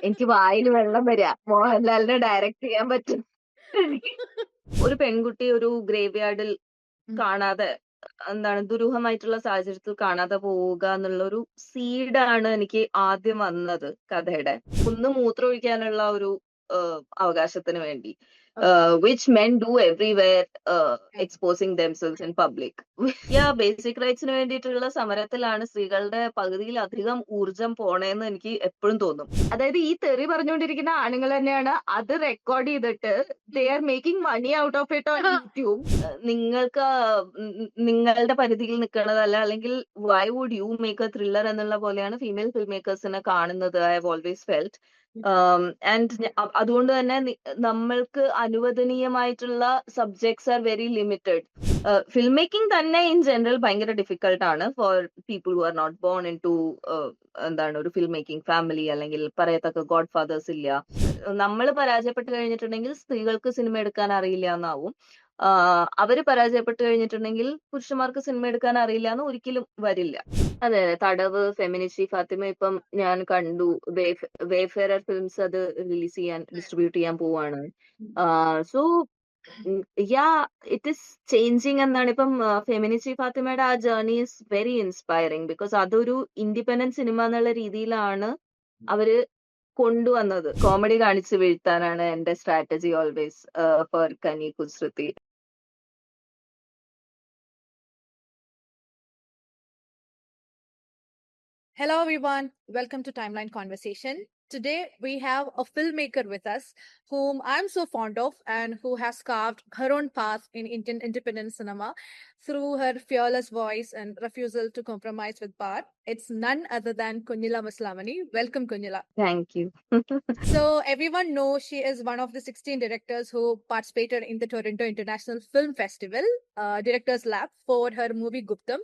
എനിക്ക് വായിൽ വെള്ളം വരിക. മോഹൻലാലിനെ ഡയറക്റ്റ് ചെയ്യാൻ പറ്റും. ഒരു പെൺകുട്ടി ഒരു ഗ്രേവ് യാർഡിൽ ഉം. കാണാതെ എന്താണ് ദുരൂഹമായിട്ടുള്ള സാഹചര്യത്തിൽ കാണാതെ പോവുക എന്നുള്ള ഒരു സീഡാണ് എനിക്ക് ആദ്യം വന്നത് കഥയുടെ. ഒന്ന് മൂത്രമൊഴിക്കാനുള്ള ഒരു അവകാശത്തിന് വേണ്ടി. Which men do everywhere exposing damsels in public. Basic റൈറ്റ്സിന് വേണ്ടിയിട്ടുള്ള സമരത്തിലാണ് സ്ത്രീകളുടെ പകുതിയിലധികം ഊർജം പോണേന്ന് എനിക്ക് എപ്പോഴും തോന്നും. അതായത് ഈ തെറി പറഞ്ഞുകൊണ്ടിരിക്കുന്ന ആണുങ്ങൾ തന്നെയാണ് അത് റെക്കോർഡ് ചെയ്തിട്ട് they are making money out of it on YouTube. നിങ്ങൾക്ക് നിങ്ങളുടെ പരിധിയിൽ നിൽക്കുന്നതല്ല, അല്ലെങ്കിൽ why would you make a thriller എന്നുള്ള പോലെയാണ് ഫീമെയിൽ ഫിൽം മേക്കേഴ്സിനെ കാണുന്നത്. I have always felt. And അതുകൊണ്ട് തന്നെ നമ്മൾക്ക് അനുവദനീയമായിട്ടുള്ള subjects are very limited. Film making തന്നെ ഇൻ ജനറൽ ഭയങ്കര ഡിഫിക്കൽട്ട് ആണ് for people who are not born in to എന്താണ് ഒരു ഫിൽം മേക്കിംഗ് ഫാമിലി, അല്ലെങ്കിൽ പറയത്തക്ക ഗോഡ് ഫാദേഴ്സ് ഇല്ല. നമ്മൾ പരാജയപ്പെട്ട് കഴിഞ്ഞിട്ടുണ്ടെങ്കിൽ സ്ത്രീകൾക്ക് സിനിമ എടുക്കാൻ അറിയില്ല എന്നാവും. അവര് പരാജയപ്പെട്ട് കഴിഞ്ഞിട്ടുണ്ടെങ്കിൽ പുരുഷന്മാർക്ക് സിനിമ എടുക്കാൻ അറിയില്ല എന്ന് ഒരിക്കലും വരില്ല. അതെ, തടവ്, ഫെമിനിസ്റ്റ്, ഫാത്തിമ ഇപ്പം ഞാൻ കണ്ടു. വേഫെയർ ഫിലിംസ് അത് റിലീസ് ചെയ്യാൻ, ഡിസ്ട്രിബ്യൂട്ട് ചെയ്യാൻ പോവാണ്. സോ ഇറ്റ് ഈസ് ചേഞ്ചിങ് എന്നാണ്. ഇപ്പം ഫെമിനിസ്റ്റ് ഫാത്തിമയുടെ ആ journey is very inspiring, because അതൊരു ഇൻഡിപെൻഡന്റ് സിനിമ എന്നുള്ള രീതിയിലാണ് അവര് കൊണ്ടുവന്നത്. കോമഡി കാണിച്ച് വീഴ്ത്താനാണ് എന്റെ സ്ട്രാറ്റജി ഓൾവേസ് ഫോർ കനി കുസൃതി. Hello everyone, welcome to Timeline Conversation. Today we have a filmmaker with us whom I'm so fond of and who has carved her own path in Indian independent cinema through her fearless voice and refusal to compromise with power. It's none other than Kunyila Maslamani. Welcome Kunyila. Thank you. So everyone knows she is one of the 16 directors who participated in the Toronto International Film Festival Directors Lab for her movie Guptam.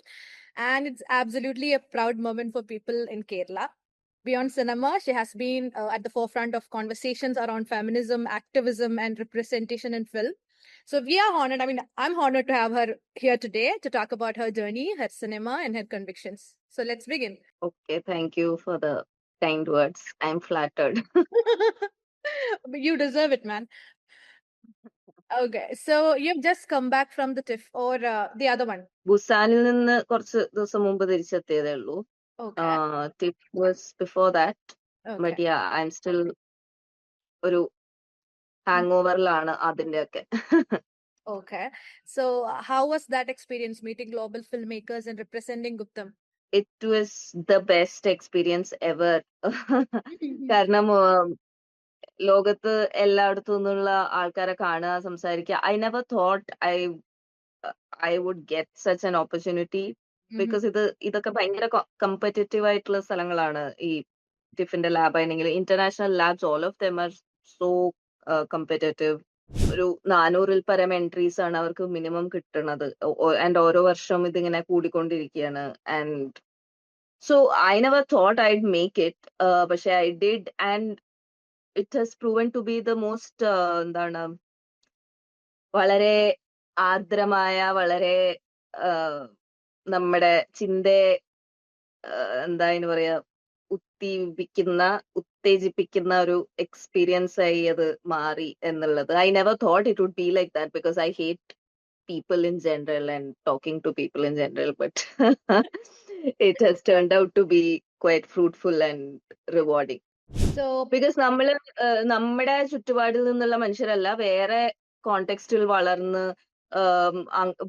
And it's absolutely a proud moment for people in Kerala. Beyond cinema, she has been at the forefront of conversations around feminism, activism, and representation in film. So we are honored. I mean, I'm honored to have her here today to talk about her journey, her cinema, and her convictions. So let's begin. Okay, thank you for the kind words. I'm flattered. You deserve it, man. Okay, so you've just come back from the TIFF or the other one. ബുസാനിൽ നിന്ന് കുറച്ച് ദിവസം മുമ്പ് തിരിച്ചെത്തിയതേ ഉള്ളൂ. Okay. Tip was before that. Okay. But yeah, I am still ഒരു hang ഓവറിലാണ് അതിന്റെയൊക്കെ. Okay. So how was that experience meeting global filmmakers and representing Guptam? It was the best experience ever. കാരണം ലോകത്ത് എല്ലായിടത്തു നിന്നുള്ള ആൾക്കാരെ കാണുക, സംസാരിക്കുക. I never thought I would get such an opportunity, because ഇതൊക്കെ ഭയങ്കര കമ്പറ്റീറ്റീവ് ആയിട്ടുള്ള സ്ഥലങ്ങളാണ്. ഈ ടിഫിന്റെ ലാബ് ആണെങ്കിൽ international labs, all of them are so competitive. ഒരു 400-ൽ പരം എൻട്രീസ് ആണ് അവർക്ക് മിനിമം കിട്ടുന്നത്. ആൻഡ് ഓരോ വർഷം ഇതിങ്ങനെ കൂടിക്കൊണ്ടിരിക്കുകയാണ്. And so I never thought I'd make it, പക്ഷെ I did. And it has proven to be the most എന്താണ് വളരെ ആർദ്രമായ, വളരെ നമ്മുടെ ചിന്തയെ എന്താ അതിന് പറയാ, ഉത്തേജിപ്പിക്കുന്ന ഒരു എക്സ്പീരിയൻസ് ആയി അത് മാറി എന്നുള്ളത്. I never thought it would be like that, because I hate people in general and talking to people in general, but it has turned out to be quite fruitful and rewarding. So because നമ്മള് നമ്മുടെ ചുറ്റുപാടിൽ നിന്നുള്ള മനുഷ്യരല്ല, വേറെ കോണ്ടെക്സ്റ്റിൽ വളർന്ന്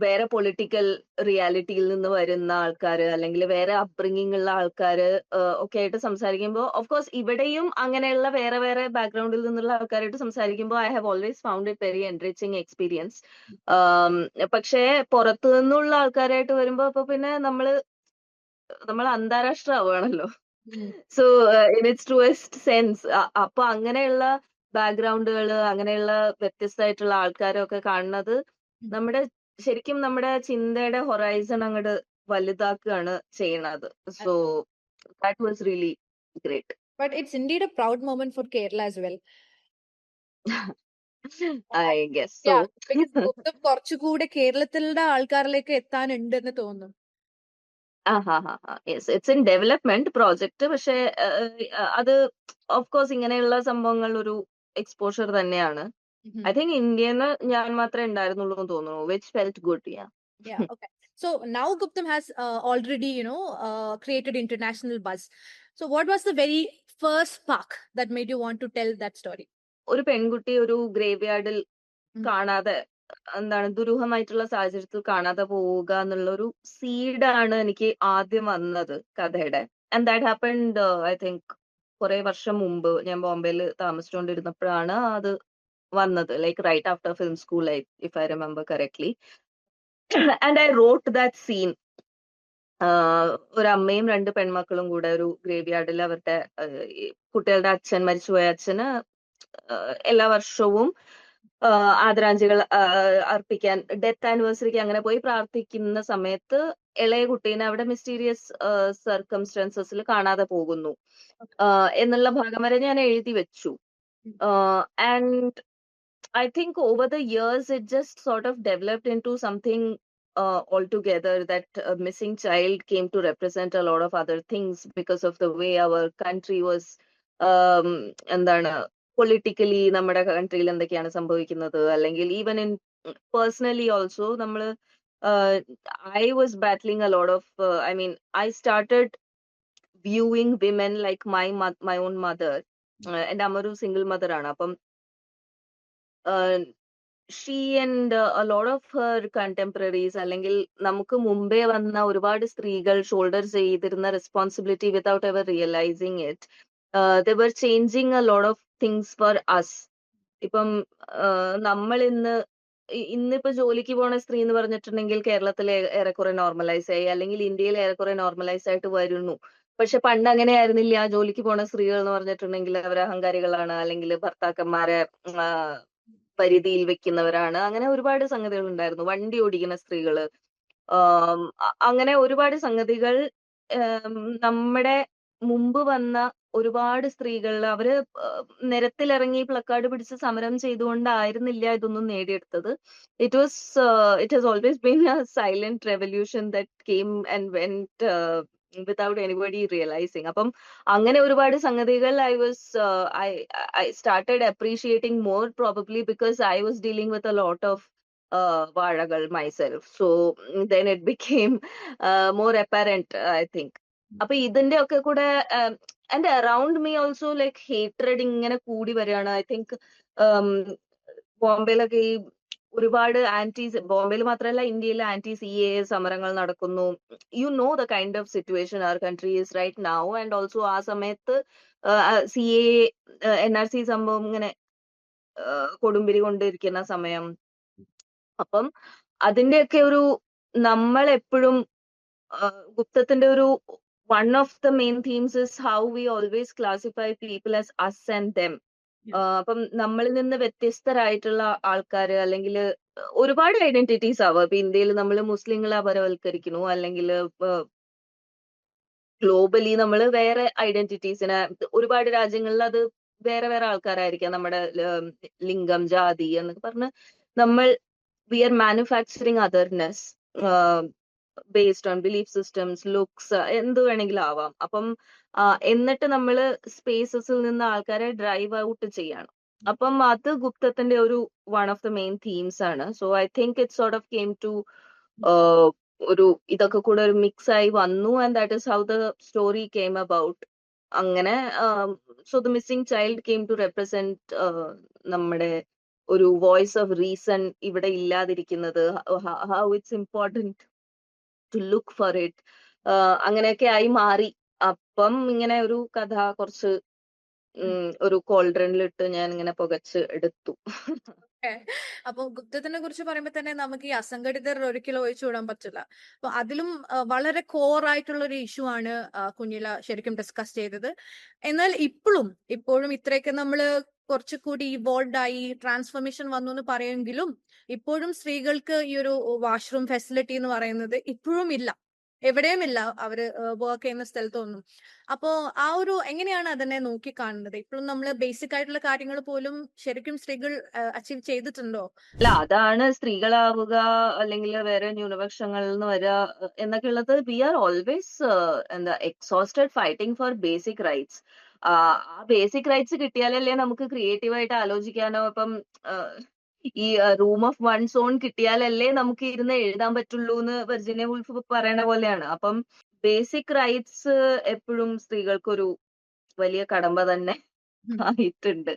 വേറെ political റിയാലിറ്റിയിൽ നിന്ന് വരുന്ന ആൾക്കാര്, അല്ലെങ്കിൽ വേറെ അപ്ബ്രിങ്ങിങ് ഉള്ള ആൾക്കാര് ഒക്കെ ആയിട്ട് സംസാരിക്കുമ്പോൾ, ഓഫ് കോഴ്സ് ഇവിടെയും അങ്ങനെയുള്ള വേറെ വേറെ ബാക്ക്ഗ്രൗണ്ടിൽ നിന്നുള്ള ആൾക്കാരായിട്ട് സംസാരിക്കുമ്പോൾ I have always found it very enriching experience. പക്ഷേ പുറത്തു നിന്നുള്ള ആൾക്കാരായിട്ട് വരുമ്പോ അപ്പൊ പിന്നെ നമ്മൾ അന്താരാഷ്ട്ര ആവുകയാണല്ലോ. So in its truest sense. അപ്പൊ അങ്ങനെയുള്ള ബാക്ക്ഗ്രൗണ്ടുകൾ, അങ്ങനെയുള്ള വ്യത്യസ്തമായിട്ടുള്ള ആൾക്കാരൊക്കെ കാണുന്നത് ശരിക്കും നമ്മുടെ ചിന്തയുടെ ഹൊറൈസൺ അങ്ങോട്ട് വലുതാക്കുകയാണ് ചെയ്യണത്. So that was really great. but it's indeed a proud moment for Kerala as well. I guess so. Yeah, because Guptam കുറച്ചുകൂടെ കേരളത്തിലുള്ള ആൾക്കാരിലേക്ക് എത്താനുണ്ടെന്ന് തോന്നുന്നു. Yes, it's in development project. പക്ഷെ അത് ഓഫ് കോഴ്സ് ഇങ്ങനെയുള്ള സംഭവങ്ങൾ ഒരു എക്സ്പോഷർ തന്നെയാണ്. ഐ തിങ്ക് ഇന്ത്യന്ന് ഞാൻ മാത്രമേ ഉണ്ടായിരുന്നുള്ളൂ എന്ന് തോന്നുന്നു, which felt good. Yeah, okay. So now Guptam has already, created international buzz. So what was the very first spark that made you want to tell that story? ഒരു പെൺകുട്ടി ഒരു grave യാർഡിൽ ഉം. കാണാതെ, ദുരൂഹമായിട്ടുള്ള സാഹചര്യത്തിൽ കാണാതെ പോവുക എന്നുള്ള ഒരു സീഡാണ് എനിക്ക് ആദ്യം വന്നത് കഥയുടെ. And that happened I think കുറെ വർഷം മുമ്പ് ഞാൻ ബോംബെയിൽ താമസിച്ചുകൊണ്ടിരുന്നപ്പോഴാണ് അത് വന്നത്. Like right after film school, if I remember correctly. And I wrote that scene. ഒരമ്മയും 2 പെൺമക്കളും കൂടെ ഒരു ഗ്രേവ് യാർഡിൽ അവരുടെ ഈ കുട്ടികളുടെ അച്ഛൻ, മരിച്ചുപോയ അച്ഛന് എല്ലാ വർഷവും ആദരാഞ്ജലികൾ അർപ്പിക്കാൻ ഡെത്ത് ആനിവേഴ്സറിക്ക് അങ്ങനെ പോയി പ്രാർത്ഥിക്കുന്ന സമയത്ത് ഇളയ കുട്ടീനെ അവിടെ മിസ്റ്റീരിയസ് സർക്കംസ്റ്റൻസസിൽ കാണാതെ പോകുന്നു എന്നുള്ള ഭാഗം വരെ ഞാൻ എഴുതി വെച്ചു. And I think over the years, it just sort of developed into something altogether, that a missing child came to represent a lot of other things because of the way our country was, എന്താണ്, politically നമ്മുടെ കൺട്രിയിൽ എന്തൊക്കെയാണ് സംഭവിക്കുന്നത്, അല്ലെങ്കിൽ even in personally also നമ്മൾ I was battling a lot of, I mean, I started viewing women like my own mother. എൻ്റെ അമ്മ ഒരു single mother ആണ്. അപ്പം she and a lot of her contemporaries, അല്ലെങ്കിൽ നമുക്ക് മുമ്പേ വന്ന ഒരുപാട് സ്ത്രീകൾ ഷോൾഡർ ചെയ്തിരുന്ന responsibility without ever realising it, they were changing a lot of things for us. ഇപ്പം നമ്മൾ ഇന്നിപ്പോ ജോലിക്ക് പോണ സ്ത്രീ എന്ന് പറഞ്ഞിട്ടുണ്ടെങ്കിൽ കേരളത്തിൽ ഏറെക്കുറെ നോർമലൈസ് ആയി, അല്ലെങ്കിൽ ഇന്ത്യയിൽ ഏറെക്കുറെ നോർമലൈസ് ആയിട്ട് വരുന്നു. പക്ഷെ പണ്ട് അങ്ങനെ ആയിരുന്നില്ല. ജോലിക്ക് പോണ സ്ത്രീകൾ എന്ന് പറഞ്ഞിട്ടുണ്ടെങ്കിൽ അവർ അഹങ്കാരികളാണ്, അല്ലെങ്കിൽ ഭർത്താക്കന്മാരെ പരിധിയിൽ വെക്കുന്നവരാണ്. അങ്ങനെ ഒരുപാട് സംഗതികൾ ഉണ്ടായിരുന്നു. വണ്ടി ഓടിക്കുന്ന സ്ത്രീകള്, അങ്ങനെ ഒരുപാട് സംഗതികൾ. നമ്മുടെ മുമ്പ് വന്ന ഒരുപാട് സ്ത്രീകൾ അവര് നിരത്തിലിറങ്ങി പ്ലക്കാർഡ് പിടിച്ച് സമരം ചെയ്തുകൊണ്ടായിരുന്നില്ല ഇതൊന്നും നേടിയെടുത്തത്. It has always been a silent revolution that came and went without anybody realising. അപ്പം അങ്ങനെ ഒരുപാട് സംഗതികൾ I started appreciating more, probably because I was dealing with a lot of വാഴകൾ myself. So then it became more apparent, I think. അപ്പൊ ഇതിന്റെ ഒക്കെ കൂടെ and around me also like hatred ഇങ്ങനെ കൂടി വരികയാണ്. ഐ തിങ്ക് ബോംബെയിലൊക്കെ ഈ ഒരുപാട് ബോംബെയിൽ മാത്രമല്ല ഇന്ത്യയിൽ ആന്റി CAA സമരങ്ങൾ നടക്കുന്നു. You know the kind of situation our country is right now. And also ആ സമയത്ത് CAA NRC സംഭവം ഇങ്ങനെ കൊടുമ്പിരി കൊണ്ടിരിക്കുന്ന സമയം. അപ്പം അതിന്റെയൊക്കെ ഒരു, നമ്മൾ എപ്പോഴും ഗുപ്തത്തിന്റെ ഒരു one of the main themes is how we always classify people as us and them. അപ്പം നമ്മളിൽ നിന്ന് വ്യത്യസ്തരായിട്ടുള്ള ആൾക്കാര്, അല്ലെങ്കിൽ ഒരുപാട് ഐഡന്റിറ്റീസ് ആവാം. ഇപ്പൊ ഇന്ത്യയിൽ നമ്മൾ മുസ്ലിങ്ങളെ അപരവൽക്കരിക്കുന്നു, അല്ലെങ്കിൽ ഗ്ലോബലി നമ്മൾ വേറെ ഐഡന്റിറ്റീസിനെ, ഒരുപാട് രാജ്യങ്ങളിൽ അത് വേറെ വേറെ ആൾക്കാരായിരിക്കാം. നമ്മുടെ ലിംഗം, ജാതി എന്നൊക്കെ പറഞ്ഞ് നമ്മൾ we are manufacturing otherness based on belief systems, looks, എന്ത് വേണമെങ്കിലും ആവാം. അപ്പം എന്നിട്ട് നമ്മൾ സ്പേസസിൽ നിന്ന് ആൾക്കാരെ ഡ്രൈവ് ഔട്ട് ചെയ്യണം. അപ്പം അത് ഗുപ്തത്തിന്റെ ഒരു one of the main themes ആണ്. So I think it sort of came to ഒരു ഇതൊക്കെ കൂടെ ഒരു മിക്സ് ആയി വന്നു. And that is how the story came about. അങ്ങനെ so the missing child came to represent നമ്മുടെ ഒരു വോയിസ് ഓഫ് റീസൺ ഇവിടെ ഇല്ലാതിരിക്കുന്നത്, how it's important to look for it, അങ്ങനെയൊക്കെ ആയി മാറി. അപ്പം ഇങ്ങനെ ഒരു കഥ കുറച്ച് ഒരു കോൾഡ്രനിലിട്ട് ഞാൻ ഇങ്ങനെ പുകച്ച് എടുത്തു. അപ്പൊ ഗുപ്തത്തിനെ കുറിച്ച് പറയുമ്പോ തന്നെ നമുക്ക് ഈ അസംഘടിതർ ഒരിക്കലും ഒഴിച്ചുവിടാൻ പറ്റില്ല. അപ്പൊ അതിലും വളരെ കോർ ആയിട്ടുള്ള ഒരു ഇഷ്യൂ ആണ് കുഞ്ഞില ശരിക്കും ഡിസ്കസ് ചെയ്തത്. എന്നാൽ ഇപ്പോഴും ഇത്രയൊക്കെ നമ്മള് കുറച്ചുകൂടി ഇവോൾവ് ആയി ട്രാൻസ്ഫോർമേഷൻ വന്നു എന്ന് പറയുമെങ്കിലും ഇപ്പോഴും സ്ത്രീകൾക്ക് ഈ ഒരു വാഷ്റൂം ഫെസിലിറ്റി എന്ന് പറയുന്നത് ഇപ്പോഴും ഇല്ല. എവിടെയുമില്ല അവര് വർക്ക് ചെയ്യുന്ന സ്ഥലത്തൊന്നും. അപ്പോ ആ ഒരു എങ്ങനെയാണ് അതിനെ നോക്കിക്കാണുന്നത്? ഇപ്പളും നമ്മള് ബേസിക് ആയിട്ടുള്ള കാര്യങ്ങൾ പോലും ശരിക്കും സ്ത്രീകൾ അച്ചീവ് ചെയ്തിട്ടുണ്ടോ? അല്ല, അതാണ് സ്ത്രീകളാവുക അല്ലെങ്കിൽ വേറെ ന്യൂനപക്ഷങ്ങളിൽ നിന്ന് വരിക എന്നൊക്കെ ഉള്ളത്. വി ആർ ഓൾവേസ് എന്താ exhausted fighting four basic rights. ആ ബേസിക് റൈറ്റ്സ് കിട്ടിയാലല്ലേ നമുക്ക് ക്രിയേറ്റീവായിട്ട് ആലോചിക്കാനോ ഇപ്പം ഈ റൂം ഓഫ് വൺ സോൺ കിട്ടിയാലല്ലേ നമുക്ക് ഇരുന്ന് എഴുതാൻ പറ്റുള്ളൂ എന്ന് വെർജിനിയ വുൾഫ് പറയണ പോലെയാണ്. അപ്പം ബേസിക് റൈറ്റ്സ് എപ്പോഴും സ്ത്രീകൾക്കൊരു വലിയ കടമ്പ തന്നെ ആയിട്ടുണ്ട്.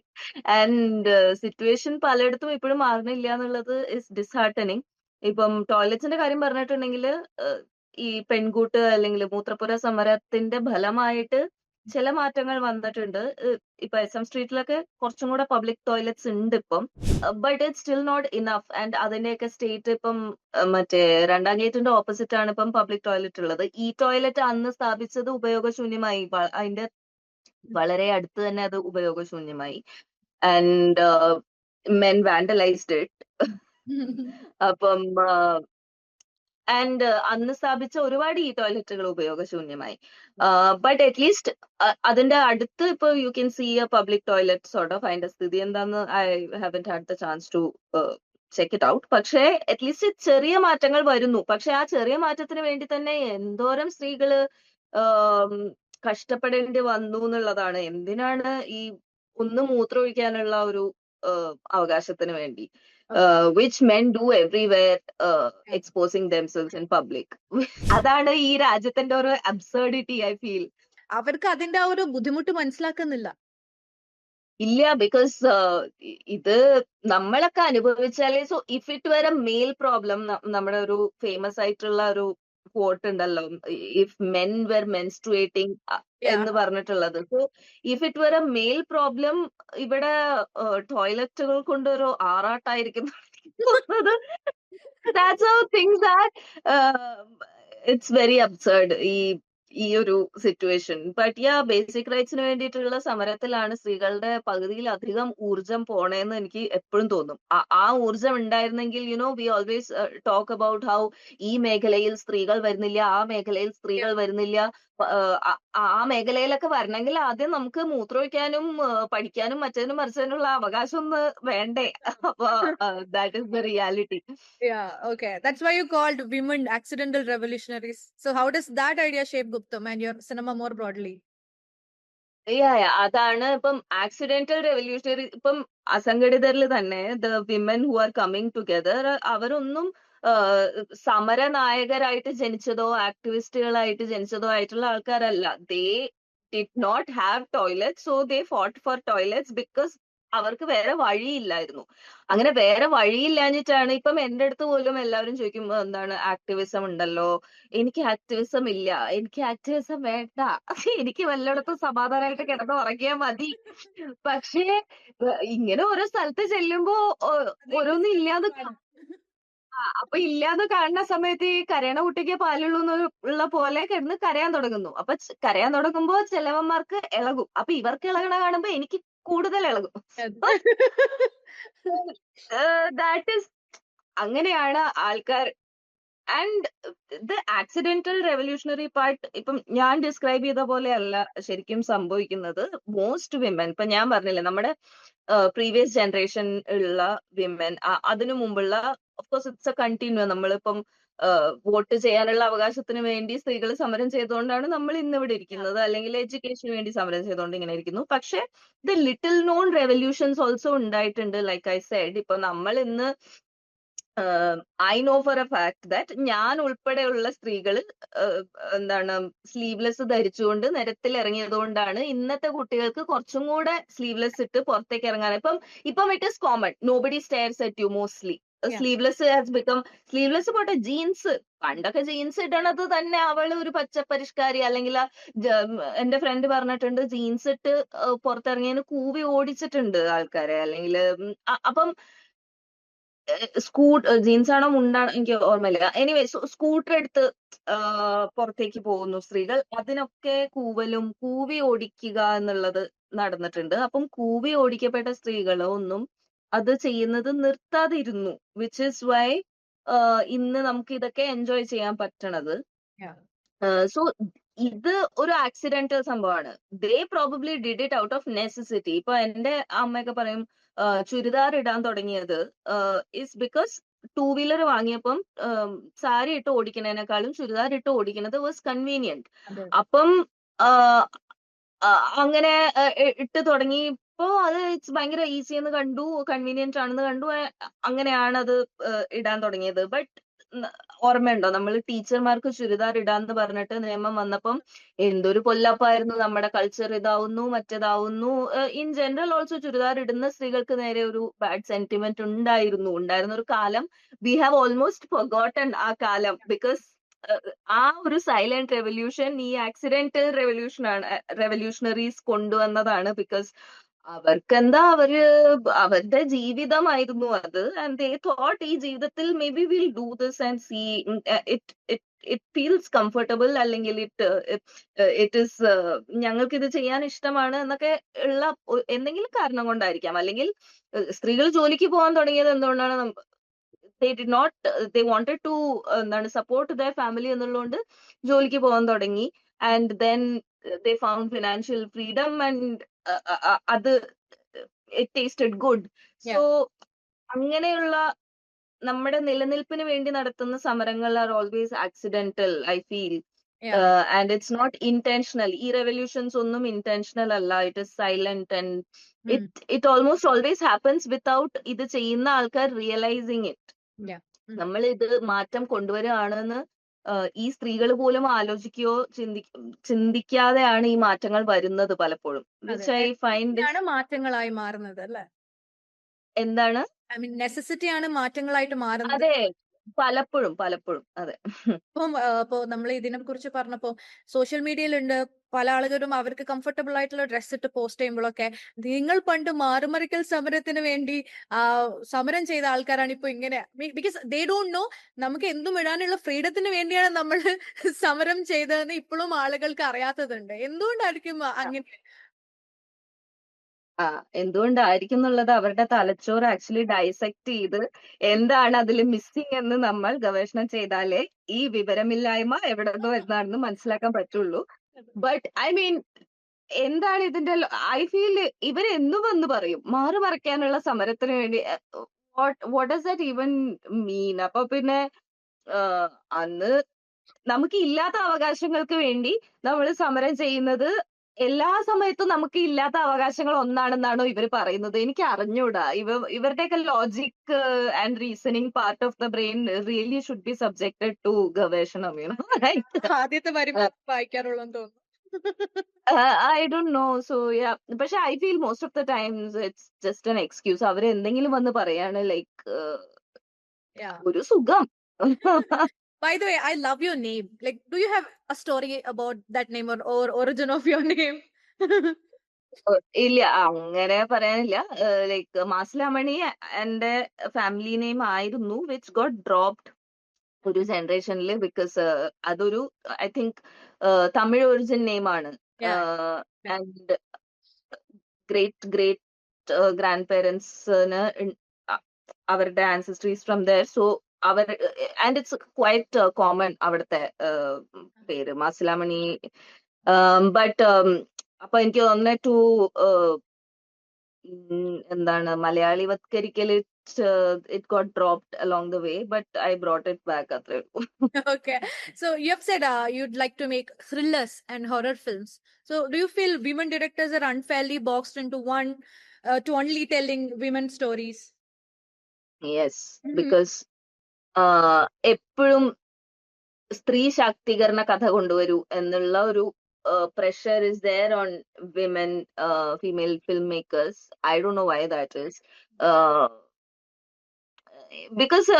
ആൻഡ് സിറ്റുവേഷൻ പലയിടത്തും ഇപ്പോഴും മാറുന്നില്ല എന്നുള്ളത് ഇസ് ഡിസ്ഹാർട്ടനിങ്. ഇപ്പം ടോയ്ലറ്റ്സിന്റെ കാര്യം പറഞ്ഞിട്ടുണ്ടെങ്കിൽ ഈ പെൺകൂട്ട് അല്ലെങ്കിൽ മൂത്രപ്പുര സമരത്തിന്റെ ഫലമായിട്ട് ചില മാറ്റങ്ങൾ വന്നിട്ടുണ്ട്. ഇപ്പൊ SM സ്ട്രീറ്റിലൊക്കെ കുറച്ചും കൂടെ പബ്ലിക് ടോയ്ലറ്റ്സ് ഉണ്ട് ഇപ്പം. But it still not enough. And അതിന്റെയൊക്കെ സ്റ്റേറ്റ് ഇപ്പം മറ്റേ രണ്ടാം ഗേറ്റിന്റെ ഓപ്പോസിറ്റ് ആണ് ഇപ്പം പബ്ലിക് ടോയ്ലറ്റ് ഉള്ളത്. ഈ ടോയ്ലറ്റ് അന്ന് സ്ഥാപിച്ചത് ഉപയോഗശൂന്യമായി. അതിന്റെ വളരെ അടുത്ത് തന്നെ അത് ഉപയോഗശൂന്യമായി. And men vandalised it. അപ്പം ആൻഡ് അന്ന് സ്ഥാപിച്ച ഒരുപാട് ഈ ടോയ്ലറ്റുകൾ ഉപയോഗശൂന്യമായി. ബട്ട് അറ്റ്ലീസ്റ്റ് അതിന്റെ അടുത്ത് ഇപ്പൊ you can see a public toilet sort of. അതിന്റെ സ്ഥിതി എന്താന്ന് I haven't had the chance to check it out. പക്ഷേ അറ്റ്ലീസ്റ്റ് ചെറിയ മാറ്റങ്ങൾ വരുന്നു. പക്ഷെ ആ ചെറിയ മാറ്റത്തിന് വേണ്ടി തന്നെ എന്തോരം സ്ത്രീകള് കഷ്ടപ്പെടേണ്ടി വന്നു എന്നുള്ളതാണ്. എന്തിനാണ് ഈ ഒന്ന് മൂത്രമൊഴിക്കാനുള്ള ഒരു അവകാശത്തിന് വേണ്ടി, which men do everywhere, exposing themselves in public. അതാണ് ഈ രാജ്യത്തിന്റെ ഒരു അബ്സർഡിറ്റി ഐ ഫീൽ. അവർക്ക് അതിന്റെ ആ ഒരു ബുദ്ധിമുട്ട് മനസ്സിലാക്കുന്നില്ല. ഇല്ല, ബിക്കോസ് ഇത് നമ്മളൊക്കെ അനുഭവിച്ചാലേ. So if it were a male problem, നമ്മുടെ ഒരു ഫേമസ് ആയിട്ടുള്ള ഒരു ക്വോട്ട് ഉണ്ടല്ലോ, ഇഫ് മെൻ വെർ മെൻസ്ട്രുവേറ്റിംഗ് എന്ന് പറഞ്ഞിട്ടുള്ളത്. So if it were a male problem, ഇവിടെ ടോയ്ലറ്റുകൾ കൊണ്ടൊരു ആറാട്ടായിരിക്കും. That's how things are. It's very absurd ഈ ഒരു സിറ്റുവേഷൻ. ബട്ട് യാ, ബേസിക് റൈറ്റ്സിന് വേണ്ടിയിട്ടുള്ള സമരത്തിലാണ് സ്ത്രീകളുടെ പകുതിയിലധികം ഊർജം പോണേന്ന് എനിക്ക് എപ്പോഴും തോന്നും. ആ ഊർജം ഉണ്ടായിരുന്നെങ്കിൽ we always talk about how ഈ മേഖലയിൽ സ്ത്രീകൾ വരുന്നില്ല, ആ മേഖലയിൽ സ്ത്രീകൾ വരുന്നില്ല. ആ മേഖലയിലൊക്കെ വരണമെങ്കിൽ ആദ്യം നമുക്ക് മൂത്രമൊഴിക്കാനും പഠിക്കാനും മറ്റേതിനും മറിച്ചതിനുള്ള അവകാശം ഒന്ന് വേണ്ടേ? അപ്പൊ that is the reality. Yeah, okay. That's why you called women accidental revolutionaries. So how does that idea shape Guptam and your cinema more broadly? അതാണ് ഇപ്പം ആക്സിഡന്റൽ റെവല്യൂഷണറി. ഇപ്പം അസംഘടിതരിൽ തന്നെ the women who are coming together, അവരൊന്നും സമര നായകരായിട്ട് ജനിച്ചതോ ആക്ടിവിസ്റ്റുകളായിട്ട് ജനിച്ചതോ ആയിട്ടുള്ള ആൾക്കാരല്ല. They did not have toilet, so they fought for toilets because അവർക്ക് വേറെ വഴിയില്ലായിരുന്നു. അങ്ങനെ വേറെ വഴിയില്ലാഞ്ഞിട്ടാണ് ഇപ്പം എന്റെ അടുത്ത് പോലും എല്ലാവരും ചോദിക്കും, എന്താണ് ആക്ടിവിസം ഉണ്ടല്ലോ. എനിക്ക് ആക്ടിവിസം ഇല്ല, എനിക്ക് ആക്ടിവിസം വേണ്ട, എനിക്ക് വല്ലയിടത്തും സമാധാനമായിട്ട് കിടന്ന് ഉറങ്ങിയാൽ മതി. പക്ഷേ ഇങ്ങനെ ഓരോ സ്ഥലത്ത് ചെല്ലുമ്പോ ഓരോന്നും ഇല്ലാന്ന് അപ്പൊ ഇല്ലാന്ന് കാണുന്ന സമയത്ത് ഈ കരയണ കുട്ടിക്ക് പാലുള്ളൂ ഉള്ള പോലെ കിടന്ന് കരയാൻ തുടങ്ങുന്നു. അപ്പൊ കരയാൻ തുടങ്ങുമ്പോ ചിലവന്മാർക്ക് ഇളകും. അപ്പൊ ഇവർക്ക് ഇളകണ കാണുമ്പോ എനിക്ക് കൂടുതൽ ഇളകും. ദാറ്റ് ഈസ് അങ്ങനെയാണ് ആൾക്കാർ. And the accidental revolutionary part ഇപ്പം ഞാൻ ഡിസ്ക്രൈബ് ചെയ്ത പോലെ അല്ല ശരിക്കും സംഭവിക്കുന്നത്. മോസ്റ്റ് വിമൻ, ഇപ്പൊ ഞാൻ പറഞ്ഞില്ലേ, നമ്മുടെ പ്രീവിയസ് ജനറേഷൻ ഉള്ള വിമൻ, അതിനു മുമ്പുള്ള, ഓഫ്കോഴ്സ് ഇറ്റ്സ് എ കണ്ടിന്യൂ. നമ്മളിപ്പം വോട്ട് ചെയ്യാനുള്ള അവകാശത്തിന് വേണ്ടി സ്ത്രീകൾ സമരം ചെയ്തുകൊണ്ടാണ് നമ്മൾ ഇന്ന് ഇവിടെ ഇരിക്കുന്നത്, അല്ലെങ്കിൽ എഡ്യൂക്കേഷന് വേണ്ടി സമരം ചെയ്തുകൊണ്ട് ഇങ്ങനെ ഇരിക്കുന്നു. പക്ഷെ the little known revolutions also ഉണ്ടായിട്ടുണ്ട്. ലൈക്ക് ഐ സെഡ്, ഇപ്പൊ നമ്മൾ ഇന്ന് I know for a fact that ഞാൻ ഉൾപ്പെടെയുള്ള സ്ത്രീകൾ എന്താണ് സ്ലീവ്ലെസ് ധരിച്ചുകൊണ്ട് നിരത്തിൽ ഇറങ്ങിയത് കൊണ്ടാണ് ഇന്നത്തെ കുട്ടികൾക്ക് കുറച്ചും കൂടെ സ്ലീവ്ലെസ് ഇട്ട് പുറത്തേക്ക് ഇറങ്ങാൻ. ഇപ്പം it is common. Nobody stares at you mostly. Sleeveless has become, sleeveless പോട്ടെ, ജീൻസ്. പണ്ടൊക്കെ ജീൻസ് ഇടണത് തന്നെ അവള് ഒരു പച്ചപ്പരിഷ്കാരി, അല്ലെങ്കിൽ എന്റെ ഫ്രണ്ട് പറഞ്ഞിട്ടുണ്ട് ജീൻസ് ഇട്ട് പുറത്തിറങ്ങിയതിന് കൂവി ഓടിച്ചിട്ടുണ്ട് ആൾക്കാരെ. അല്ലെങ്കിൽ അപ്പം ജീൻസ് ആണോ മുണ്ടാണോ എനിക്ക് ഓർമ്മയില്ല. എനിവേ, സ്കൂട്ടർ എടുത്ത് പുറത്തേക്ക് പോകുന്നു സ്ത്രീകൾ. അതിനൊക്കെ കൂവലും കൂവി ഓടിക്കുക എന്നുള്ളത് നടന്നിട്ടുണ്ട്. അപ്പം കൂവി ഓടിക്കപ്പെട്ട സ്ത്രീകളോ ഒന്നും അത് ചെയ്യുന്നത് നിർത്താതിരുന്നു, വിച്ച് ഇസ് വൈ ഇന്ന് നമുക്ക് ഇതൊക്കെ എൻജോയ് ചെയ്യാൻ പറ്റണത്. സോ ഇത് ഒരു ആക്സിഡന്റൽ സംഭവമാണ്. They probably did it out of necessity. ഇപ്പൊ എന്റെ അമ്മയൊക്കെ പറയും ചുരിദാർ ഇടാൻ തുടങ്ങിയത് ഇസ് ബിക്കോസ് ടൂ വീലർ വാങ്ങിയപ്പം സാരി ഇട്ട് ഓടിക്കുന്നതിനേക്കാളും ചുരിദാർ ഇട്ട് ഓടിക്കുന്നത് വാസ് കൺവീനിയന്റ്. അതെ. അപ്പം അങ്ങനെ ഇട്ട് തുടങ്ങി. ഇപ്പോ അത് ഇറ്റ്സ് ഭയങ്കര ഈസി എന്ന് കണ്ടു, കൺവീനിയന്റ് ആണെന്ന് കണ്ടു, അങ്ങനെയാണ് അത് ഇടാൻ തുടങ്ങിയത്. ബട്ട് ഓർമ്മയുണ്ടോ, നമ്മൾ ടീച്ചർമാർക്ക് ചുരിദാർ ഇടാന്ന് പറഞ്ഞിട്ട് നിയമം വന്നപ്പം എന്തൊരു പൊല്ലപ്പായിരുന്നു. നമ്മുടെ കൾച്ചർ ഇതാവുന്നു, മറ്റേതാവുന്നു. ഇൻ ജനറൽ ഓൾസോ ചുരിദാർ ഇടുന്ന സ്ത്രീകൾക്ക് നേരെ ഒരു ബാഡ് സെന്റിമെന്റ് ഉണ്ടായിരുന്ന ഒരു കാലം. വി ഹാവ് ഓൾമോസ്റ്റ് ഫൊഗോട്ടൺ ആ കാലം. ബിക്കോസ് ആ ഒരു സൈലന്റ് റെവല്യൂഷൻ ഈ ആക്സിഡന്റൽ റെവല്യൂഷണറീസ് കൊണ്ടുവന്നതാണ്. ബിക്കോസ് അവർക്കെന്താ, അവരുടെ ജീവിതമായിരുന്നു അത്. ആൻഡ് ദേ തോട്ട് ഈ ജീവിതത്തിൽ maybe we'll do this and see it feels comfortable, അല്ലെങ്കിൽ ഇറ്റ് ഇസ് ഞങ്ങൾക്ക് ഇത് ചെയ്യാൻ ഇഷ്ടമാണ് എന്നൊക്കെ ഉള്ള എന്തെങ്കിലും കാരണം കൊണ്ടായിരിക്കാം. അല്ലെങ്കിൽ സ്ത്രീകൾ ജോലിക്ക് പോകാൻ തുടങ്ങിയത് എന്തുകൊണ്ടാണ്? they wanted to എന്താണ് സപ്പോർട്ട് their ഫാമിലി എന്നുള്ളതുകൊണ്ട് ജോലിക്ക് പോകാൻ തുടങ്ങി. And then they found financial freedom and അത് it tasted good. Yeah. So അങ്ങനെയുള്ള നമ്മുടെ നിലനിൽപ്പിന് വേണ്ടി നടത്തുന്ന സമരങ്ങൾ are always accidental, I feel. Yeah. And it's not intentional. ഈ റെവല്യൂഷൻസ് ഒന്നും ഇന്റൻഷണൽ അല്ല. It is silent and it almost always happens without ഇത് ചെയ്യുന്ന ആൾക്കാർ റിയലൈസിങ് ഇറ്റ്. Yeah. നമ്മൾ ഇത് മാറ്റം കൊണ്ടുവരികയാണെന്ന് ഈ സ്ത്രീകൾ പോലും ആലോചിക്കുകയോ ചിന്തിക്കാതെയാണ് ഈ മാറ്റങ്ങൾ വരുന്നത് പലപ്പോഴും. വിച്ച് ഐ ഫൈൻഡ് ആണ് മാറ്റങ്ങളായി മാറുന്നത് അല്ലേ? എന്താണ്, ഐ മീൻ നെസസിറ്റി ആണ് മാറ്റങ്ങളായിട്ട് മാറുന്നത്. അതെ, പലപ്പോഴും അതെ. ഇപ്പോ നമ്മൾ ഇതിനെ കുറിച്ച് പറഞ്ഞപ്പോ സോഷ്യൽ മീഡിയയിലുണ്ട് പല ആളുകളും അവർക്ക് കംഫർട്ടബിൾ ആയിട്ടുള്ള ഡ്രസ് ഇട്ട് പോസ്റ്റ് ചെയ്യുമ്പോഴൊക്കെ നിങ്ങൾ പണ്ട് മാറുമറിക്കൽ സമരത്തിന് വേണ്ടി സമരം ചെയ്ത ആൾക്കാരാണ് ഇപ്പൊ ഇങ്ങനെ. ബിക്കോസ് ദേ ഡോണ്ട് നോ നമുക്ക് എന്തും ഇടാനുള്ള ഫ്രീഡത്തിന് വേണ്ടിയാണ് നമ്മൾ സമരം ചെയ്തതെന്ന് ഇപ്പോഴും ആളുകൾക്ക് അറിയാത്തതുണ്ട്. എന്തുകൊണ്ടായിരിക്കും അങ്ങനെ? എന്തുകൊണ്ടായിരിക്കും എന്നുള്ളത് അവരുടെ തലച്ചോറ് ആക്ച്വലി ഡൈസെക്ട് ചെയ്ത് എന്താണ് അതിൽ മിസ്സിംഗ് എന്ന് നമ്മൾ ഗവേഷണം ചെയ്താലേ ഈ വിവരമില്ലായ്മ എവിടെ നിന്ന് വരുന്നതാണെന്ന് മനസ്സിലാക്കാൻ പറ്റുള്ളൂ. ബട്ട് ഐ മീൻ, എന്താണ് ഇതിന്റെ ഐ ഫീൽ ഇവരെന്നും വന്ന് പറയും മാറുമറയ്ക്കാനുള്ള സമരത്തിന് വേണ്ടി. വാട്ട് ഡസ് ദാറ്റ് ഈവൻ മീൻ? അപ്പൊ പിന്നെ അന്ന് നമുക്ക് ഇല്ലാത്ത അവകാശങ്ങൾക്ക് വേണ്ടി നമ്മൾ സമരം ചെയ്യുന്നത് എല്ലാ സമയത്തും നമുക്ക് ഇല്ലാത്ത അവകാശങ്ങൾ ഒന്നാണെന്നാണോ ഇവർ പറയുന്നത്? എനിക്ക് അറിഞ്ഞൂടാ. ഇവരുടെയൊക്കെ logic and reasoning part of the brain really should be subjected to ഗവേഷണം. ആദ്യത്തെ വരി വായിക്കാറുള്ളൂ തോന്നുന്നു. I don't know. So yeah, പക്ഷെ I feel most of the times it's just an excuse. അവര് എന്തെങ്കിലും വന്ന് പറയാണ് ലൈക്ക് ഒരു സുഖം. By the way, I love your name. Like, do you have a story about that name or origin of your name? ഇല്ല, അങ്ങനെ പറയാനില്ല. Like Masilamani എന്റെ ഫാമിലി നെയിം ആയിരുന്നു, വിച്ച് ഗോട്ട് ഡ്രോപ്ഡ് ഒരു ജനറേഷനിൽ. ബിക്കോസ് അതൊരു I think Tamil origin name ആണ്. And great grand പേരൻസിന് അവരുടെ ആൻസിസ്ട്രീസ് ഫ്രം ദർ. സോ അവർ ആൻഡ് ഇറ്റ്സ് ക്വൈറ്റ് കോമൺ അവിടുത്തെ പേര് മാസിലാമണി. ബട്ട് അപ്പൊ എനിക്ക് തോന്നുന്നത് ടു എന്താണ് മലയാളിവത്കരിക്കൽ it got dropped along the way, but I brought it back. Okay, so you have said you'd like to make thrillers and horror films. So do you feel women directors are unfairly boxed into one to only telling women stories? Yes, because എപ്പോഴും സ്ത്രീ ശാക്തീകരണ കഥ കൊണ്ടുവരൂ എന്നുള്ള ഒരു pressure is there on women, female filmmakers. I don't know why that is. Because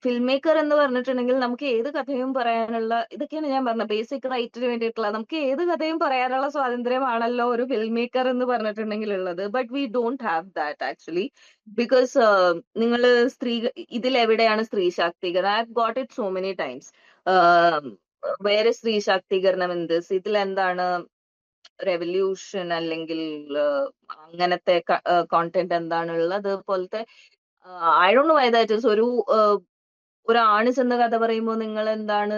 film maker എന്ന് പറഞ്ഞിട്ടുണ്ടെങ്കിൽ നമുക്ക് ഏത് കഥയും പറയാനുള്ള, ഇതൊക്കെയാണ് ഞാൻ പറഞ്ഞ ബേസിക് റൈറ്റിന് വേണ്ടിയിട്ടുള്ള, നമുക്ക് ഏത് കഥയും പറയാനുള്ള സ്വാതന്ത്ര്യമാണല്ലോ ഒരു ഫിൽം മേക്കർ എന്ന് പറഞ്ഞിട്ടുണ്ടെങ്കിൽ ഉള്ളത്. But we don't have that actually. Because നിങ്ങൾ ഇതിലെവിടെയാണ് സ്ത്രീ ശാക്തീകരണം? I have got it so many times. വേറെ സ്ത്രീ ശാക്തീകരണം എന്ത്? ഇതിലെന്താണ് റെവല്യൂഷൻ അല്ലെങ്കിൽ അങ്ങനത്തെ കോണ്ടന്റ് എന്താണുള്ളത് പോലത്തെ. I don't know why that is. ഒരു ആണ് ചെന്ന കഥ പറയുമ്പോൾ നിങ്ങൾ എന്താണ്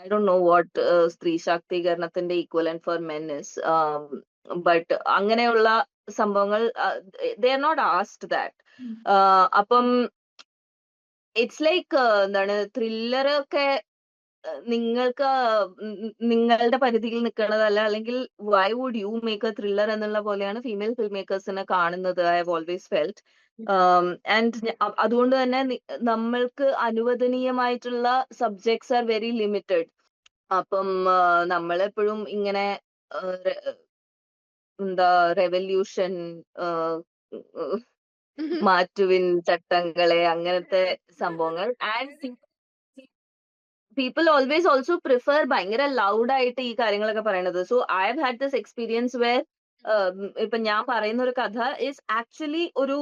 I don't know what സ്ത്രീ ശാക്തീകരണത്തിന്റെ equivalent for men is. But അങ്ങനെയുള്ള സംഭവങ്ങൾ they are not asked that. അപ്പം ഇറ്റ്സ് ലൈക്ക് എന്താണ് ത്രില്ലർ ഒക്കെ നിങ്ങൾക്ക് നിങ്ങളുടെ പരിധിയിൽ നിൽക്കുന്നതല്ല, അല്ലെങ്കിൽ why would you make a thriller എന്നുള്ള പോലെയാണ് ഫീമെയിൽ ഫിൽം മേക്കേഴ്സിനെ കാണുന്നത്. I have always felt. And അതുകൊണ്ട് തന്നെ നമ്മൾക്ക് അനുവദനീയമായിട്ടുള്ള സബ്ജക്ട്സ് ആർ വെരി ലിമിറ്റഡ്. അപ്പം നമ്മളെപ്പോഴും ഇങ്ങനെ എന്താ റെവല്യൂഷൻ, മാറ്റുവിൻ ചട്ടങ്ങളെ, അങ്ങനത്തെ സംഭവങ്ങൾ. And people always also prefer ഭയങ്കര ലൗഡ് ആയിട്ട് ഈ കാര്യങ്ങളൊക്കെ പറയണത്. So I have had this experience where ഇപ്പൊ ഞാൻ പറയുന്ന ഒരു കഥ ഇസ് ആക്ച്വലി ഒരു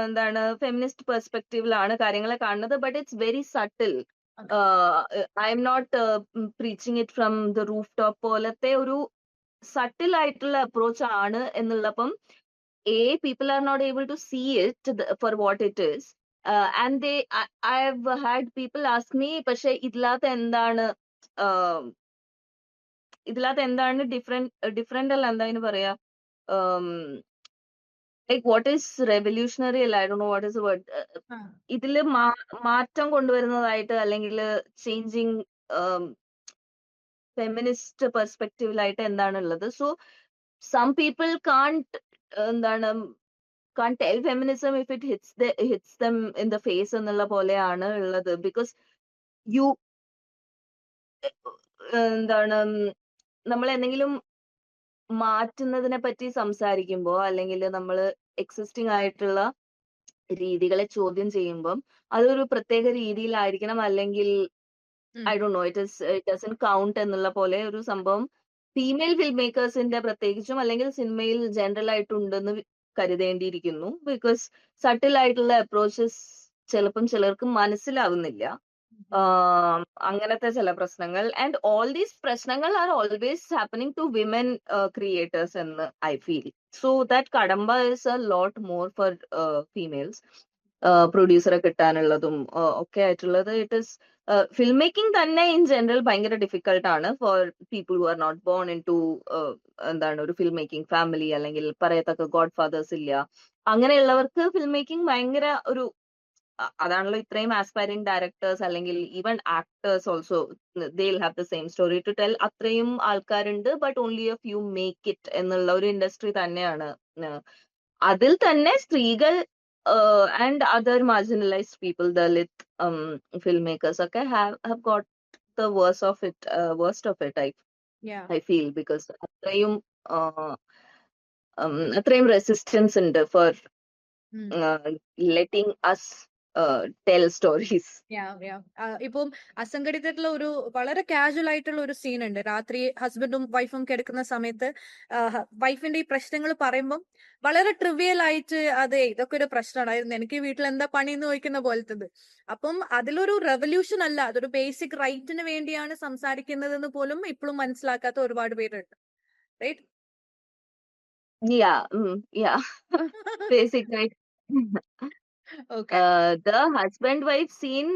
എന്താണ് ഫെമിനിസ്റ്റ് പെർസ്പെക്റ്റീവിലാണ് കാര്യങ്ങളെ കാണുന്നത്, but it's very subtle. I M not preaching it from the roof top പോലത്തെ ഒരു സട്ടിൽ ആയിട്ടുള്ള അപ്രോച്ച് ആണ് എന്നുള്ളപ്പം people are not able to see it for what it is. And I've had people ask me, പക്ഷെ ഇതിലകത്ത് എന്താണ് different അല്ല, എന്താ പറയാ, like what is revolutionary അല്ല, I don't no what is the word. ഇതില് മാറ്റം കൊണ്ടുവരുന്നതായിട്ട് അല്ലെങ്കിൽ ചേഞ്ചിങ് ഫെമിനിസ്റ്റ് പെർസ്പെക്റ്റീവിലായിട്ട് എന്താണുള്ളത്. സോ സം പീപ്പിൾ എന്താണ് can't tell feminism if it hits them in the face എന്നുള്ള പോലെയാണ് ഉള്ളത്. ബിക്കോസ് യു എന്താണ് നമ്മൾ എന്തെങ്കിലും മാറ്റുന്നതിനെ പറ്റി സംസാരിക്കുമ്പോ, അല്ലെങ്കിൽ നമ്മൾ എക്സിസ്റ്റിംഗ് ആയിട്ടുള്ള രീതികളെ ചോദ്യം ചെയ്യുമ്പം അതൊരു പ്രത്യേക രീതിയിലായിരിക്കണം, അല്ലെങ്കിൽ I don't no, it doesn't count എന്നുള്ള പോലെ ഒരു സംഭവം ഫീമെയിൽ ഫിൽം മേക്കേഴ്സിന്റെ പ്രത്യേകിച്ചും അല്ലെങ്കിൽ സിനിമയിൽ ജനറൽ ആയിട്ടുണ്ടെന്ന് കരുതേണ്ടിയിരിക്കുന്നു. ബിക്കോസ് സട്ടിൽ ആയിട്ടുള്ള അപ്രോച്ചസ് ചിലപ്പം ചിലർക്ക് മനസ്സിലാവുന്നില്ല, അങ്ങനത്തെ ചില പ്രശ്നങ്ങൾ. ആൻഡ് ഓൾ ദീസ് പ്രശ്നങ്ങൾ are always happening to women creators എന്ന് ഐ ഫീൽ. സോ ദാറ്റ് കടമ്പ is a lot more for females. പ്രൊഡ്യൂസറെ കിട്ടാനുള്ളതും ഒക്കെ ആയിട്ടുള്ളത്. ഇറ്റ് ഇസ് ഫിൽം മേക്കിംഗ് തന്നെ ഇൻ ജനറൽ ഭയങ്കര ഡിഫിക്കൽട്ട് ആണ് for people who are not born in to എന്താണ് ഒരു ഫിൽം മേക്കിംഗ് ഫാമിലി, അല്ലെങ്കിൽ പറയത്തക്ക ഗോഡ് ഫാദേഴ്സ് ഇല്ല. അങ്ങനെയുള്ളവർക്ക് ഫിൽം മേക്കിംഗ് ഭയങ്കര ഒരു അതാണല്ലോ ഇത്രയും ആസ്പയറിംഗ് ഡയറക്ടേഴ്സ് അല്ലെങ്കിൽ even actors also they will have the same story to tell. അത്രയും ആൾക്കാരുണ്ട്, but only a few make it എന്നുള്ള ഒരു ഇൻഡസ്ട്രി തന്നെയാണ്. അതിൽ തന്നെ സ്ത്രീകൾ and other marginalized people, Dalit filmmakers, okay, have got the worst of it, I feel, because അത്രയും resistance ഉണ്ട് for letting us tell stories. ഇപ്പം അസംഘടിതത്തിലുള്ള ഒരു വളരെ കാഷ്വൽ ആയിട്ടുള്ള ഒരു സീൻ ഉണ്ട്. രാത്രി ഹസ്ബൻഡും വൈഫും കിടക്കുന്ന സമയത്ത് വൈഫിന്റെ ഈ പ്രശ്നങ്ങൾ പറയുമ്പം വളരെ ട്രിവിയൽ ആയിട്ട് അതെ ഇതൊക്കെ ഒരു പ്രശ്നമായിരുന്നു, എനിക്ക് വീട്ടിൽ എന്താ പണി എന്ന് ചോദിക്കുന്ന പോലത്തത്. അപ്പം അതിലൊരു റെവല്യൂഷൻ അല്ല, അതൊരു ബേസിക് റൈറ്റിന് വേണ്ടിയാണ് സംസാരിക്കുന്നതെന്ന് പോലും ഇപ്പോഴും മനസ്സിലാക്കാത്ത ഒരുപാട് പേരുണ്ട്, right? Yeah. Basic right. The husband wife scene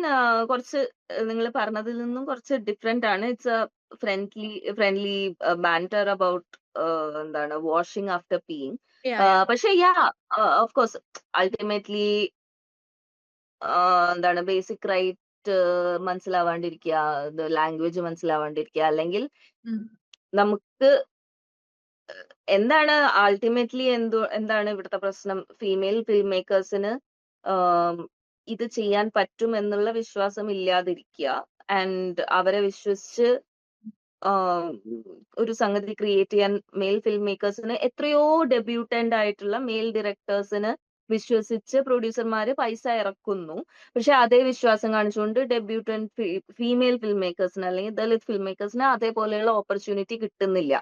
കുറച്ച് നിങ്ങൾ പറഞ്ഞതിൽ നിന്നും കുറച്ച് ഡിഫറെന്റ് ആണ്. It's a friendly banter about എന്താണ് വാഷിംഗ് ആഫ്റ്റർ പീയിങ്. പക്ഷെ ഓഫ് കോഴ്സ് അൾട്ടിമേറ്റ്ലി എന്താണ് ബേസിക് റൈറ്റ് മനസ്സിലാവാണ്ടിരിക്കുക, ലാംഗ്വേജ് മനസ്സിലാവാണ്ടിരിക്കുക, അല്ലെങ്കിൽ നമുക്ക് എന്താണ് അൾട്ടിമേറ്റ്ലി എന്താണ് ഇവിടുത്തെ പ്രശ്നം, ഫീമെയിൽ ഫിൽം മേക്കേഴ്സിന് ഇത് ചെയ്യാൻ പറ്റും എന്നുള്ള വിശ്വാസം ഇല്ലാതിരിക്കുക, ആൻഡ് അവരെ വിശ്വസിച്ച് ഒരു സംഗതി ക്രിയേറ്റ് ചെയ്യാൻ മെയിൽ ഫിൽം മേക്കേഴ്സിന്, എത്രയോ ഡെബ്യൂട്ടന്റ് ആയിട്ടുള്ള മെയിൽ ഡയറക്ടേഴ്സിന് വിശ്വസിച്ച് പ്രൊഡ്യൂസർമാര് പൈസ ഇറക്കുന്നു. പക്ഷെ അതേ വിശ്വാസം കാണിച്ചുകൊണ്ട് ഡെബ്യൂട്ടന്റ് ഫീമെയിൽ ഫിൽം മേക്കേഴ്സിന് അല്ലെങ്കിൽ ദളിത് ഫിൽം മേക്കേഴ്സിന് അതേപോലെയുള്ള ഓപ്പർച്യൂണിറ്റി കിട്ടുന്നില്ല.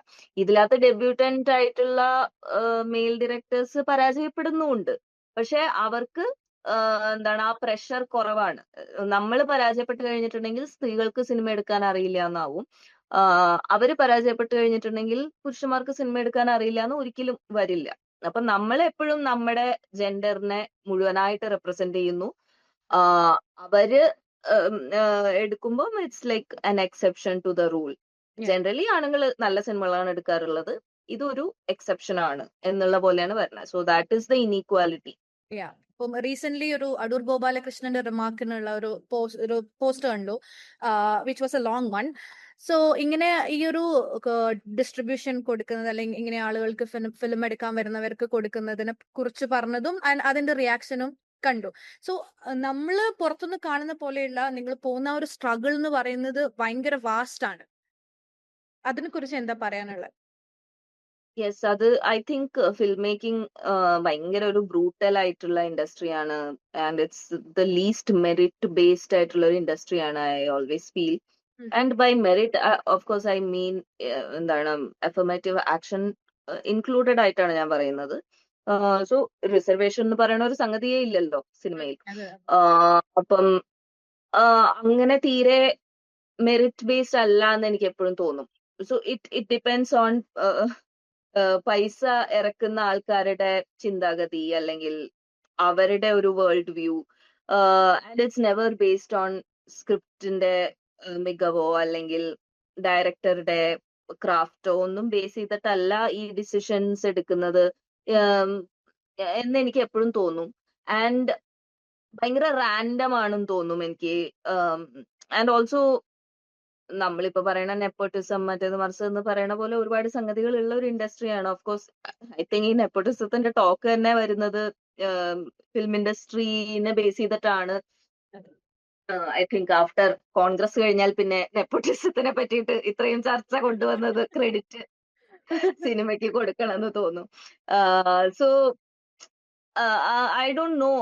ഇതിനകത്ത് ഡെബ്യൂട്ടന്റ് ആയിട്ടുള്ള മെയിൽ ഡയറക്ടേഴ്സ് പരാജയപ്പെടുന്നുമുണ്ട്. പക്ഷെ അവർക്ക് എന്താണ് ആ പ്രഷർ കുറവാണ്. നമ്മൾ പരാജയപ്പെട്ട് കഴിഞ്ഞിട്ടുണ്ടെങ്കിൽ സ്ത്രീകൾക്ക് സിനിമ എടുക്കാൻ അറിയില്ല എന്നാവും. അവര് പരാജയപ്പെട്ട് കഴിഞ്ഞിട്ടുണ്ടെങ്കിൽ പുരുഷന്മാർക്ക് സിനിമ എടുക്കാൻ അറിയില്ല എന്ന് ഒരിക്കലും വരില്ല. അപ്പൊ നമ്മൾ എപ്പോഴും നമ്മുടെ ജെൻഡറിനെ മുഴുവനായിട്ട് റെപ്രസെന്റ് ചെയ്യുന്നു. അവര് എടുക്കുമ്പോൾ it's like an exception to the rule. Yeah. Generally ആണുങ്ങൾ നല്ല സിനിമകളാണ് എടുക്കാറുള്ളത്, ഇതൊരു എക്സെപ്ഷൻ ആണ് എന്നുള്ള പോലെയാണ് വരുന്നത്. So that is the inequality. Yeah, ഇപ്പം റീസെന്റ് ഒരു അടൂർ ഗോപാലകൃഷ്ണന്റെ റിമാർക്കിനുള്ള ഒരു പോസ്റ്റ് കണ്ടു, which was a long one. So ഇങ്ങനെ ഈ ഒരു ഡിസ്ട്രിബ്യൂഷൻ കൊടുക്കുന്നത്, അല്ലെങ്കിൽ ഇങ്ങനെ ആളുകൾക്ക് ഫിലിം എടുക്കാൻ വരുന്നവർക്ക് കൊടുക്കുന്നതിനെ കുറിച്ച് പറഞ്ഞതും അതിന്റെ റിയാക്ഷനും കണ്ടു. സോ നമ്മള് പുറത്തുനിന്ന് കാണുന്ന പോലെയുള്ള നിങ്ങൾ പോകുന്ന ഒരു സ്ട്രഗിൾ എന്ന് പറയുന്നത് ഭയങ്കര വാസ്റ്റ് ആണ്. അതിനെ കുറിച്ച് എന്താ പറയാനുള്ളത്? യെസ്, അത് ഐ തിങ്ക് ഫിൽം മേക്കിംഗ് ഭയങ്കര ഒരു ബ്രൂട്ടൽ ആയിട്ടുള്ള ഇൻഡസ്ട്രിയാണ്, and it's the least merit based ആയിട്ടുള്ള ഒരു ഇൻഡസ്ട്രിയാണ്, I always feel. And by merit of course I mean എന്താണ് അഫർമേറ്റീവ് ആക്ഷൻ ഇൻക്ലൂഡഡ് ആയിട്ടാണ് ഞാൻ പറയുന്നത്. സോ റിസർവേഷൻ എന്ന് പറയുന്ന ഒരു സംഗതിയേ ഇല്ലല്ലോ സിനിമയിൽ. അപ്പം അങ്ങനെ തീരെ മെറിറ്റ് ബേസ്ഡ് അല്ല എന്ന് എനിക്ക് എപ്പോഴും തോന്നും. സോ ഇറ്റ് ഡിപ്പെൻഡ്സ് ഓൺ പൈസ ഇറക്കുന്ന ആൾക്കാരുടെ ചിന്താഗതി, അല്ലെങ്കിൽ അവരുടെ ഒരു world view. And it's never based on സ്ക്രിപ്റ്റിന്റെ മികവോ അല്ലെങ്കിൽ ഡയറക്ടറുടെ ക്രാഫ്റ്റോ ഒന്നും ബേസ് ചെയ്തിട്ടല്ല ഈ ഡിസിഷൻസ് എടുക്കുന്നത് എന്ന് എനിക്ക് എപ്പോഴും തോന്നും. ആൻഡ് ഭയങ്കര റാൻഡം ആണെന്ന് തോന്നും എനിക്ക്. ആൻഡ് ഓൾസോ നമ്മളിപ്പോ പറയണ നെപ്പോട്ടിസം, മറ്റേത് മറിച്ച് എന്ന് പറയണ പോലെ ഒരുപാട് സംഗതികൾ ഉള്ള ഒരു ഇൻഡസ്ട്രിയാണ്. ഓഫ് കോഴ്സ് ഐ തിങ്ക് ഈ നെപ്പോട്ടിസത്തിന്റെ ടോക്ക് തന്നെ വരുന്നത് ഫിലിം ഇൻഡസ്ട്രീനെ ബേസ് ചെയ്തിട്ടാണ്. ഐ തിങ്ക് ആഫ്റ്റർ കോൺഗ്രസ് കഴിഞ്ഞാൽ പിന്നെ നെപ്പോട്ടിസത്തിനെ പറ്റിയിട്ട് ഇത്രയും ചർച്ച കൊണ്ടുവന്നത് ക്രെഡിറ്റ് സിനിമയ്ക്ക് കൊടുക്കണമെന്ന് തോന്നും. സോ ഐ ഡോണ്ട് നോ,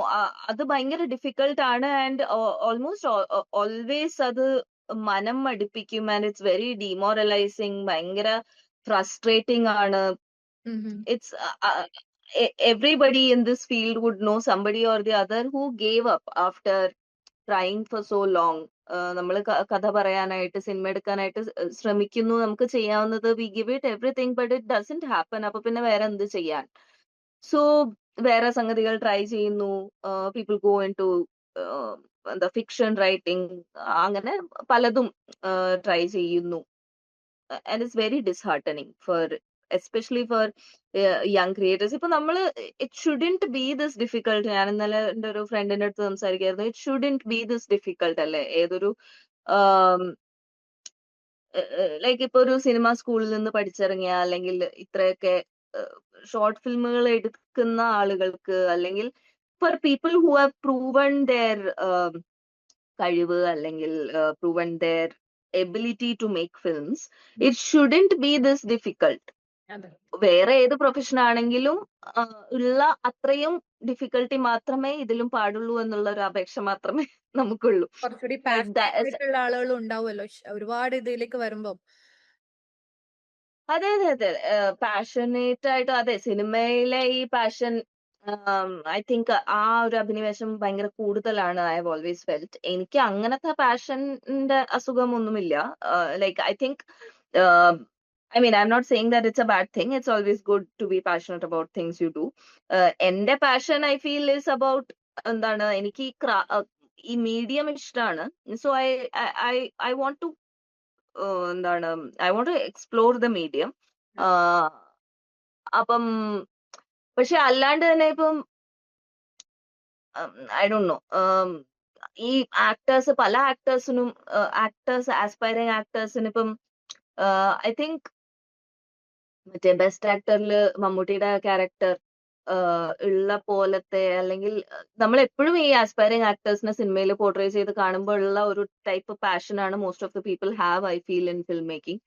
അത് ഭയങ്കര ഡിഫിക്കൽട്ട് ആണ്. ആൻഡ് ഓൾമോസ്റ്റ് ഓൾവേസ് അത് മനം മടുപ്പിക്കും. ആൻഡ് ഇറ്റ്സ് വെരി ഡിമോറലൈസിങ്, ഭയങ്കര ഫ്രസ്ട്രേറ്റിംഗ് ആണ്. It's everybody in this field would know somebody or the other who gave up after trying for so long. നമ്മൾ കഥ പറയാനായിട്ട്, സിനിമ എടുക്കാനായിട്ട് ശ്രമിക്കുന്നു, നമുക്ക് ചെയ്യാവുന്നത്, we give it everything, but it doesn't happen. അപ്പൊ പിന്നെ വേറെ എന്ത് ചെയ്യാൻ? സോ വേറെ സംഗതികൾ ട്രൈ ചെയ്യുന്നു. പീപ്പിൾ ഗോ ഇൻ ടു എന്താ ഫിക്ഷൻ റൈറ്റിംഗ്, അങ്ങനെ പലതും ട്രൈ ചെയ്യുന്നു. And it's very disheartening for especially for young creators. ഇപ്പൊ നമ്മള് it shouldn't be this difficult. ഞാൻ ഇന്നലെ എന്റെ ഒരു ഫ്രണ്ടിന്റെ അടുത്ത് സംസാരിക്കായിരുന്നു. It shouldn't be this difficult അല്ലേ ഏതൊരു ലൈക്ക് ഇപ്പൊ ഒരു സിനിമ സ്കൂളിൽ നിന്ന് പഠിച്ചിറങ്ങിയ, അല്ലെങ്കിൽ ഇത്രയൊക്കെ ഷോർട്ട് ഫിലിമുകൾ എടുക്കുന്ന ആളുകൾക്ക്, അല്ലെങ്കിൽ for people who have proven their കഴിവ്, അല്ലെങ്കിൽ proven their ability to make films, it shouldn't be this difficult. വേറെ ഏത് പ്രൊഫഷൻ ആണെങ്കിലും ഉള്ള അത്രയും ഡിഫിക്കൽട്ടി മാത്രമേ ഇതിലും പാടുള്ളൂ എന്നുള്ള ഒരു അപേക്ഷ മാത്രമേ നമുക്കുള്ളൂ. കുറച്ചുകൂടി പാഷനേറ്റ് ആളുകൾ ഉണ്ടാവുമല്ലോ ഒരുപാട് ഇതിലേക്ക് വരുമ്പോ. അതെ അതെ അതെ, പാഷനേറ്റ് ആയിട്ട്, അതെ, സിനിമയിലെ ഈ പാഷൻ ഐ തിങ്ക് ആ ഒരു അഭിനിവേശം ഭയങ്കര കൂടുതലാണ്. I have always felt. എനിക്ക് അങ്ങനത്തെ പാഷന്റെ അസുഖമൊന്നുമില്ല. Like I think I mean, I'm not saying that it's a bad thing. It's always good to be passionate about things you do. എന്റെ passion I feel is about എന്താണ്, എനിക്ക് ഈ medium ഇഷ്ടമാണ്. So I want to എന്താണ്, I want to explore the medium. അപ്പം പക്ഷെ അല്ലാണ്ട് തന്നെ ഇപ്പം ഐ ഡോണ്ട് നോ, ഈ ആക്ടേഴ്സ്, പല ആക്ടേഴ്സിനും, ആസ്പയറിംഗ് ആക്ടേഴ്സിന് ഇപ്പം ഐ തിങ്ക് മറ്റേ ബെസ്റ്റ് ആക്ടറിൽ മമ്മൂട്ടിയുടെ ക്യാരക്ടർ ഉള്ള പോലത്തെ, അല്ലെങ്കിൽ നമ്മൾ എപ്പോഴും ഈ ആസ്പയറിംഗ് ആക്ടേഴ്സിനെ സിനിമയിൽ പോർട്രേ ചെയ്ത് കാണുമ്പോൾ ഉള്ള ഒരു ടൈപ്പ് പാഷനാണ് most of the people have, I feel, in film making.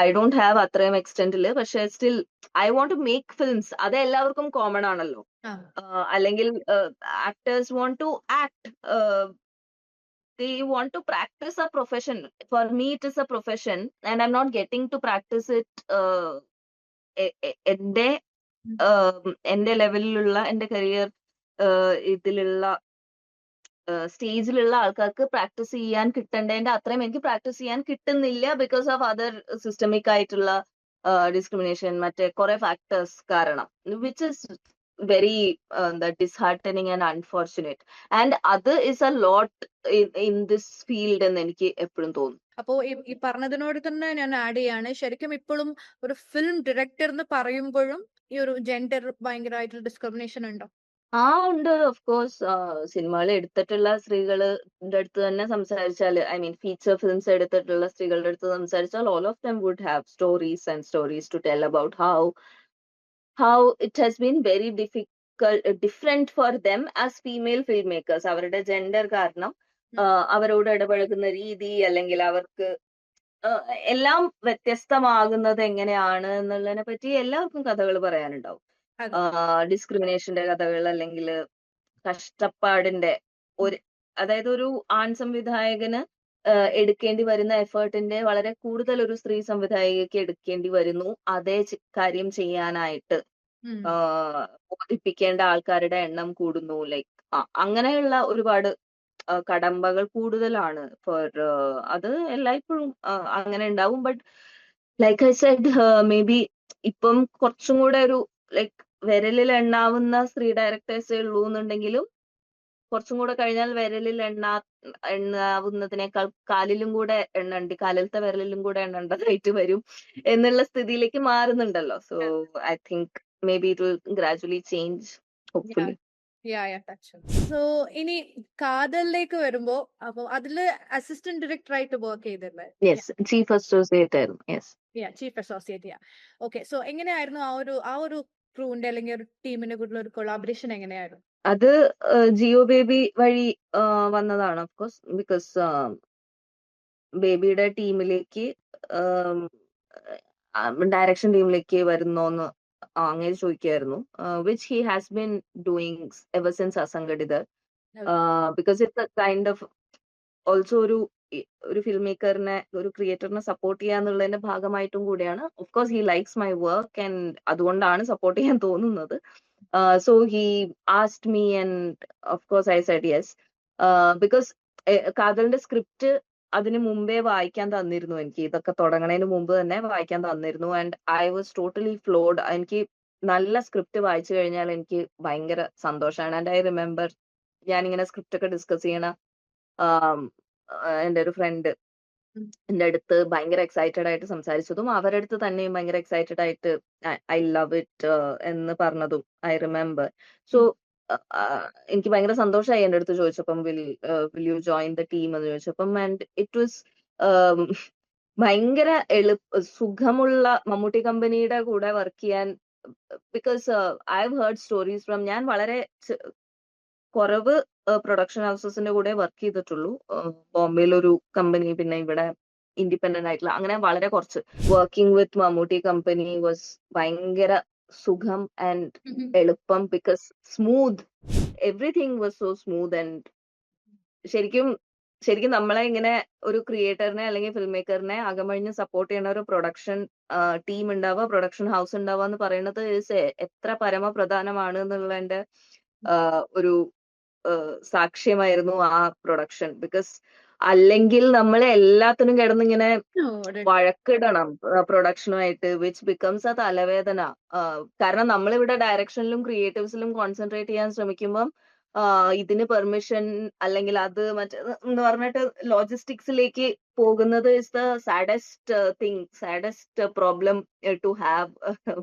I don't have അത്രയും എക്സ്റ്റെന്റിൽ. പക്ഷെ still I want to make films. അത് എല്ലാവർക്കും കോമൺ ആണല്ലോ. അല്ലെങ്കിൽ actors want to act, they want to practice a profession. For me it is a profession and I'm not getting to practice it എന്റെ ലെവലിലുള്ള, എന്റെ കരിയർ ഇതിലുള്ള സ്റ്റേജിലുള്ള ആൾക്കാർക്ക് practice ചെയ്യാൻ കിട്ടേണ്ടതിന്റെ അത്രയും എനിക്ക് പ്രാക്ടീസ് ചെയ്യാൻ കിട്ടുന്നില്ല, ബിക്കോസ് ഓഫ് അതർ സിസ്റ്റമിക് ആയിട്ടുള്ള ഡിസ്ക്രിമിനേഷൻ, മറ്റേ കുറെ ഫാക്ടേഴ്സ് കാരണം, which is very disheartening and unfortunate. And other is a lot in this field എന്ന് എനിക്ക് എപ്പോഴും തോന്നും. അപ്പോ ഈ പറഞ്ഞതിനോട് തന്നെ ഞാൻ ആഡ് ചെയ്യാണ്, ശരിക്കും ഇപ്പോഴും ഒരു ഫിലിം ഡയറക്ടർ എന്ന് പറയുമ്പോഴും ഈ ഒരു ജെൻഡർ ഭയങ്കരമായിട്ടുള്ള ഡിസ്ക്രിമിനേഷൻ ഉണ്ടോ? ഉണ്ട്. ഓഫ് കോഴ്സ് സിനിമകൾ എടുത്തിട്ടുള്ള സ്ത്രീകളുടെ അടുത്ത് തന്നെ സംസാരിച്ചാൽ, ഐ മീൻ ഫീച്ചർ ഫിലിംസ് എടുത്തിട്ടുള്ള സ്ത്രീകളുടെ അടുത്ത് സംസാരിച്ചാൽ, all of them would have stories and stories to tell about how it has been very different for them as female filmmakers. അവരുടെ ജെൻഡർ കാരണം അവരോട് ഇടപഴകുന്ന രീതി, അല്ലെങ്കിൽ അവർക്ക് എല്ലാം വ്യത്യസ്തമാകുന്നത് എങ്ങനെയാണ് എന്നുള്ളതിനെ പറ്റി എല്ലാവർക്കും കഥകൾ പറയാനുണ്ടാവും. ഡിസ്ക്രിമിനേഷന്റെ കഥകൾ, അല്ലെങ്കിൽ കഷ്ടപ്പാടിന്റെ അതായത് ഒരു ആൺ സംവിധായകന് എടുക്കേണ്ടി വരുന്ന എഫേർട്ടിന്റെ വളരെ കൂടുതൽ ഒരു സ്ത്രീ സംവിധായികയ്ക്ക് എടുക്കേണ്ടി വരുന്നു അതേ കാര്യം ചെയ്യാനായിട്ട്. ബോധിപ്പിക്കേണ്ട ആൾക്കാരുടെ എണ്ണം കൂടുന്നു. ലൈക്ക് അങ്ങനെയുള്ള ഒരുപാട് കടമ്പകൾ കൂടുതലാണ് ഫോർ അത് എല്ലായ്പ്പോഴും അങ്ങനെ ഉണ്ടാവും. But like I said, maybe ഇപ്പം കുറച്ചും കൂടെ ഒരു ലൈക്ക് വിരലിൽ എണ്ണാവുന്ന സ്ത്രീ ഡയറക്ടേഴ്സേ ഉള്ളൂ എന്നുണ്ടെങ്കിലും കുറച്ചും കൂടെ കഴിഞ്ഞാൽ വിരലിൽ എണ്ണാവുന്നതിനേക്കാൾ കാലിലും കൂടെ എണ്ണണ്ടി, കാലിലത്തെ വിരലിലും കൂടെ എണ്ണേണ്ടതായിട്ട് വരും എന്നുള്ള സ്ഥിതിയിലേക്ക് മാറുന്നുണ്ടല്ലോ. So I think maybe it will gradually change, hopefully. സോ ഇനി കാതലിലേക്ക് വരുമ്പോ, അപ്പൊ അതില് അസിസ്റ്റന്റ് ഡയറക്ടർ ആയിട്ട് വർക്ക് ചെയ്തില്ലേ? യെസ്, ചീഫ് അസോസിയേറ്റ് ആയിരുന്നു. Yes, chief associate. Okay, so എങ്ങനെയായിരുന്നു ആ ഒരു ക്രൂവിന്റെ അല്ലെങ്കിൽ ഒരു ടീമിന്റെ കൂടെ ഒരു കൊളാബറേഷൻ എങ്ങനെയായിരുന്നു? അത് ജിയോ ബേബി വഴി വന്നതാണ്. ഓഫ് കോഴ്സ്, ബിക്കോസ് ബേബിയുടെ ടീമിലേക്ക് ഡയറക്ഷൻ ടീമിലേക്ക് വരുന്നോന്ന് അങ്ങനെ ചോദിക്കായിരുന്നു, which he has been doing ever since Asanghaditha. Because it's a kind of also ഒരു ഫിലിം മേക്കറിനെ, ഒരു ക്രിയേറ്ററിനെ സപ്പോർട്ട് ചെയ്യാന്നുള്ളതിന്റെ ഭാഗമായിട്ടും കൂടിയാണ്. Of course he likes my work and അതുകൊണ്ടാണ് സപ്പോർട്ട് ചെയ്യാൻ തോന്നുന്നത്. So he asked me and of course I said yes, because കാതലിന്റെ സ്ക്രിപ്റ്റ് അതിന് മുമ്പേ വായിക്കാൻ തന്നിരുന്നു എനിക്ക്. ഇതൊക്കെ തുടങ്ങണതിന് മുമ്പ് തന്നെ വായിക്കാൻ തന്നിരുന്നു. And I was totally flawed. എനിക്ക് നല്ല സ്ക്രിപ്റ്റ് വായിച്ചു കഴിഞ്ഞാൽ എനിക്ക് ഭയങ്കര സന്തോഷമാണ്. ആൻഡ് ഐ റിമെമ്പർ ഞാനിങ്ങനെ സ്ക്രിപ്റ്റ് ഒക്കെ ഡിസ്കസ് ചെയ്യണ എൻ്റെ ഒരു ഫ്രണ്ട് എന്റെ അടുത്ത് ഭയങ്കര എക്സൈറ്റഡ് ആയിട്ട് സംസാരിച്ചതും അവരുടെ അടുത്ത് തന്നെയും ഭയങ്കര എക്സൈറ്റഡ് ആയിട്ട് ഐ ലവ് ഇറ്റ് എന്ന് പറഞ്ഞതും ഐ റിമെമ്പർ. സോ എനിക്ക് ഭയങ്കര സന്തോഷമായി എൻ്റെ അടുത്ത് ചോദിച്ചപ്പം, will you join the team എന്ന് ചോദിച്ചപ്പം. ആൻഡ് ഇറ്റ് വാസ് ഭയങ്കര സുഖമുള്ള മമ്മൂട്ടി കമ്പനിയുടെ കൂടെ വർക്ക് ചെയ്യാൻ. Because I have heard stories from, ഞാൻ വളരെ കുറവ് പ്രൊഡക്ഷൻ ഹൗസസിന്റെ കൂടെ വർക്ക് ചെയ്തിട്ടുള്ളൂ. ബോംബെയിൽ ഒരു കമ്പനി, പിന്നെ ഇവിടെ ഇൻഡിപെൻഡന്റ് ആയിട്ടുള്ള, അങ്ങനെ വളരെ കുറച്ച്. Working with Mammootty company was ഭയങ്കര സുഖം ആൻഡ് എളുപ്പം. Because smooth, everything was so smooth. And ശരിക്കും നമ്മളെ ഇങ്ങനെ ഒരു ക്രിയേറ്ററിനെ അല്ലെങ്കിൽ ഫിലിം മേക്കറിനെ അകമഴിഞ്ഞ് സപ്പോർട്ട് ചെയ്യുന്ന ഒരു പ്രൊഡക്ഷൻ ടീം ഉണ്ടാവുക, പ്രൊഡക്ഷൻ ഹൗസ് ഉണ്ടാവുക എന്ന് പറയുന്നത് എത്ര പരമപ്രധാനമാണ് എന്നുള്ളതിന്റെ ഒരു സാക്ഷ്യമായിരുന്നു ആ പ്രൊഡക്ഷൻ. ബിക്കോസ് അല്ലെങ്കിൽ നമ്മളെ എല്ലാത്തിനും കിടന്നിങ്ങനെ വഴക്കിടണം പ്രൊഡക്ഷനുമായിട്ട്, വിച്ച് ബിക്കംസ് ആ തലവേദന. കാരണം നമ്മളിവിടെ ഡയറക്ഷനിലും ക്രിയേറ്റീവ്സിലും കോൺസെൻട്രേറ്റ് ചെയ്യാൻ ശ്രമിക്കുമ്പം ഇതിന് പെർമിഷൻ അല്ലെങ്കിൽ അത് എന്ന് പറഞ്ഞിട്ട് ലോജിസ്റ്റിക്സിലേക്ക് പോകുന്നത് is the saddest thing, saddest problem to have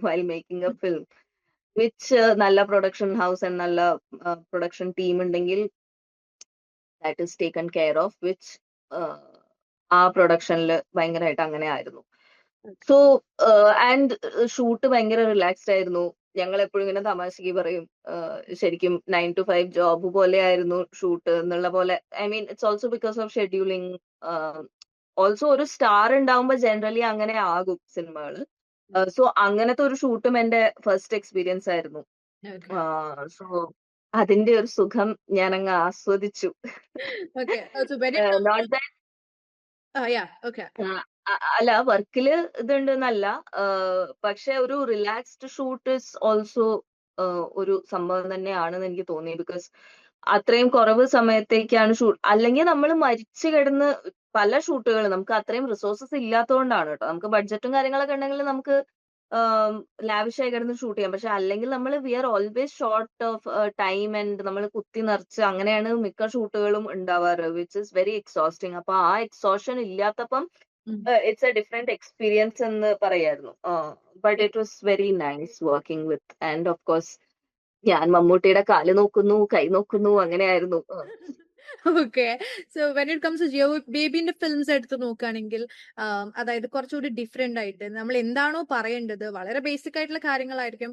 while making a film. Which നല്ല പ്രൊഡക്ഷൻ ഹൗസ് ആൻഡ് നല്ല പ്രൊഡക്ഷൻ ടീം ഉണ്ടെങ്കിൽ that is taken care of, which ആ പ്രൊഡക്ഷനിൽ ഭയങ്കരമായിട്ട് അങ്ങനെ ആയിരുന്നു. സോ ആൻഡ് ഷൂട്ട് ഭയങ്കര റിലാക്സ്ഡ് ആയിരുന്നു. ഞങ്ങൾ എപ്പോഴും ഇങ്ങനെ തമാശക്ക് പറയും, ശരിക്കും 9 to 5 ജോബ് പോലെ ആയിരുന്നു ഷൂട്ട് എന്നുള്ള പോലെ. I mean it's also because of scheduling. Also ഒരു സ്റ്റാർ ഉണ്ടാവുമ്പോ ജനറലി അങ്ങനെ ആകും സിനിമകള്. സോ അങ്ങനത്തെ ഒരു ഷൂട്ടും എന്റെ ഫസ്റ്റ് എക്സ്പീരിയൻസ് ആയിരുന്നു. സോ അതിന്റെ ഒരു സുഖം ഞാൻ അങ്ങ് ആസ്വദിച്ചു. അല്ല, വർക്കില് ഇതുണ്ടെന്നല്ല, പക്ഷെ ഒരു റിലാക്സ്ഡ് ഷൂട്ട് ഇസ് ഓൾസോ ഒരു സംഭവം തന്നെയാണെന്ന് എനിക്ക് തോന്നി. ബിക്കോസ് അത്രയും കുറവ് സമയത്തേക്കാണ് ഷൂട്ട്. അല്ലെങ്കിൽ നമ്മൾ മരിച്ചു കിടന്ന് പല ഷൂട്ടുകൾ, നമുക്ക് അത്രയും റിസോഴ്സസ് ഇല്ലാത്തതുകൊണ്ടാണ് കേട്ടോ. നമുക്ക് ബഡ്ജറ്റും കാര്യങ്ങളൊക്കെ ഉണ്ടെങ്കിൽ നമുക്ക് ലാവിഷായി കിടന്ന് ഷൂട്ട് ചെയ്യാം. പക്ഷെ അല്ലെങ്കിൽ നമ്മൾ we are always short of time and നമ്മൾ കുത്തി നിറച്ച് അങ്ങനെയാണ് മിക്ക ഷൂട്ടുകളും ഉണ്ടാവാറ്, വിച്ച് ഇസ് വെരി എക്സോസ്റ്റിംഗ്. അപ്പൊ ആ എക്സോഷൻ ഇല്ലാത്തപ്പം ഇറ്റ്സ് എ ഡിഫറെന്റ് എക്സ്പീരിയൻസ് എന്ന് പറയായിരുന്നു. But it was very nice working with, and of course ഞാൻ മമ്മൂട്ടിയുടെ കാല് നോക്കുന്നു, കൈ നോക്കുന്നു, അങ്ങനെയായിരുന്നു. Okay. So when it comes to Jeo ബേബിന്റെ ഫിലിംസ് എടുത്ത് നോക്കുകയാണെങ്കിൽ അതായത് കുറച്ചുകൂടി ഡിഫറെന്റ് ആയിട്ട് നമ്മൾ എന്താണോ പറയേണ്ടത് വളരെ ബേസിക് ആയിട്ടുള്ള കാര്യങ്ങളായിരിക്കും.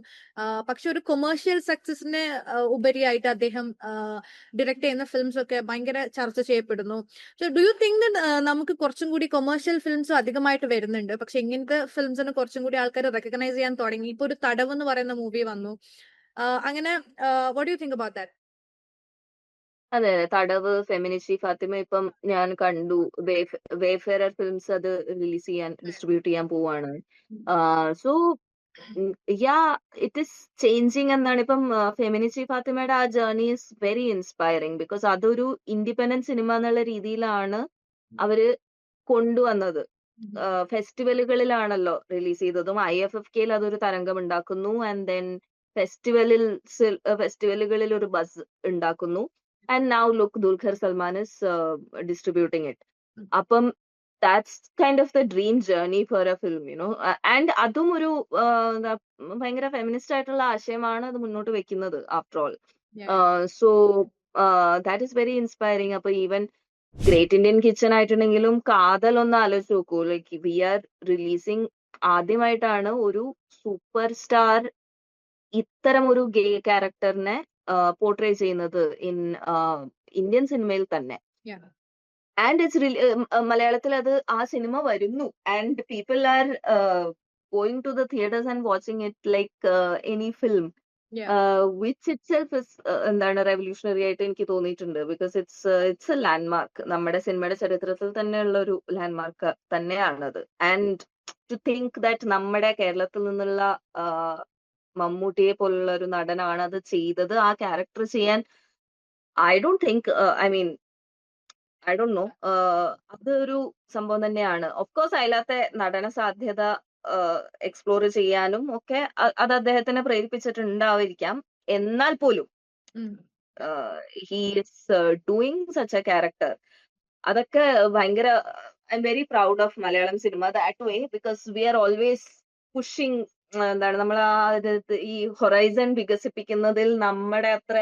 പക്ഷെ ഒരു കൊമേഴ്ഷ്യൽ സക്സസിന് ഉപരിയായിട്ട് അദ്ദേഹം ഡയറക്ട് ചെയ്യുന്ന ഫിലിംസ് ഒക്കെ ഭയങ്കര ചർച്ച ചെയ്യപ്പെടുന്നു. സോ ഡു യു തിങ്ക് നമുക്ക് കുറച്ചും കൂടി കൊമേഴ്ഷ്യൽ ഫിലിംസ് അധികമായിട്ട് വരുന്നുണ്ട്, പക്ഷെ ഇങ്ങനത്തെ ഫിലിംസിന് കുറച്ചും കൂടി ആൾക്കാർ റെക്കഗ്നൈസ് ചെയ്യാൻ തുടങ്ങി. ഇപ്പൊ ഒരു തടവ് എന്ന് പറയുന്ന മൂവി വന്നു. അങ്ങനെ what you think about that? അതെ അതെ, തടവ്, ഫെമിനിച്ചി, ഫാത്തിമ ഇപ്പം ഞാൻ കണ്ടു. വേഫെയറർ ഫിലിംസ് അത് റിലീസ് ചെയ്യാൻ, ഡിസ്ട്രിബ്യൂട്ട് ചെയ്യാൻ പോവാണ്. So yeah, it is changing എന്നാണ്. ഇപ്പം ഫെമിനിച്ചി ഫാത്തിമയുടെ ആ journey is very inspiring, because അതൊരു ഇൻഡിപെൻഡന്റ് സിനിമ എന്നുള്ള രീതിയിലാണ് അവര് കൊണ്ടുവന്നത്. ഫെസ്റ്റിവലുകളിലാണല്ലോ റിലീസ് ചെയ്തതും. IFFK അതൊരു തരംഗം ഉണ്ടാക്കുന്നു, ആൻഡ് ദെൻ ഫെസ്റ്റിവലുകളിൽ ഒരു ബസ് ഉണ്ടാക്കുന്നു. And now look, Dulquer Salmaan is distributing it. അപ്പം that's kind of the dream journey for a film, you know. And അതും ഒരു ഭയങ്കര ഫെമിനിസ്റ്റ് ആയിട്ടുള്ള ആശയമാണ് അത് മുന്നോട്ട് വെക്കുന്നത്, after all. So that is very inspiring. അപ്പൊ ഈവൻ ഗ്രേറ്റ് ഇന്ത്യൻ കിച്ചൺ ആയിട്ടുണ്ടെങ്കിലും കാതൽ ഒന്ന് ആലോചിച്ച് നോക്കൂ. ലൈക്ക് വി ആർ റിലീസിങ്, ആദ്യമായിട്ടാണ് ഒരു സൂപ്പർ സ്റ്റാർ ഇത്തരം ഒരു ഗേ ക്യാരക്ടറിനെ പോർട്രേ ചെയ്യുന്നത് ഇൻ ഇന്ത്യൻ സിനിമയിൽ തന്നെ. ആൻഡ് ഇറ്റ്സ് മലയാളത്തിൽ അത് ആ സിനിമ വരുന്നു, and people are going to the theatres and watching it like any film, which itself is എന്താണ് റെവല്യൂഷണറി ആയിട്ട് എനിക്ക് തോന്നിയിട്ടുണ്ട്. ബിക്കോസ് ഇറ്റ്സ് എ ലാൻഡ്മാർക്ക്, നമ്മുടെ സിനിമയുടെ ചരിത്രത്തിൽ തന്നെയുള്ള ഒരു ലാൻഡ്മാർക്ക് തന്നെയാണത്. ആൻഡ് ടു തിങ്ക് ദാറ്റ് നമ്മുടെ കേരളത്തിൽ നിന്നുള്ള മമ്മൂട്ടിയെ പോലുള്ള ഒരു നടനാണ് അത് ചെയ്തത്. ആ ക്യാരക്ടർ ചെയ്യാൻ I don't think, I don't no, അതൊരു സംഭവം തന്നെയാണ്. ഓഫ് കോഴ്സ് അതിലത്തെ നടന സാധ്യത എക്സ്പ്ലോർ ചെയ്യാനും ഒക്കെ അത് അദ്ദേഹത്തിനെ പ്രേരിപ്പിച്ചിട്ടുണ്ടാവായിരിക്കാം. എന്നാൽ പോലും he is doing such A character. അതൊക്കെ ഭയങ്കര, I am very proud of Malayalam cinema that way, because we are always pushing. എന്താണ് നമ്മൾ ആ ഈ ഹൊറൈസൺ വികസിപ്പിക്കുന്നതിൽ നമ്മുടെ അത്ര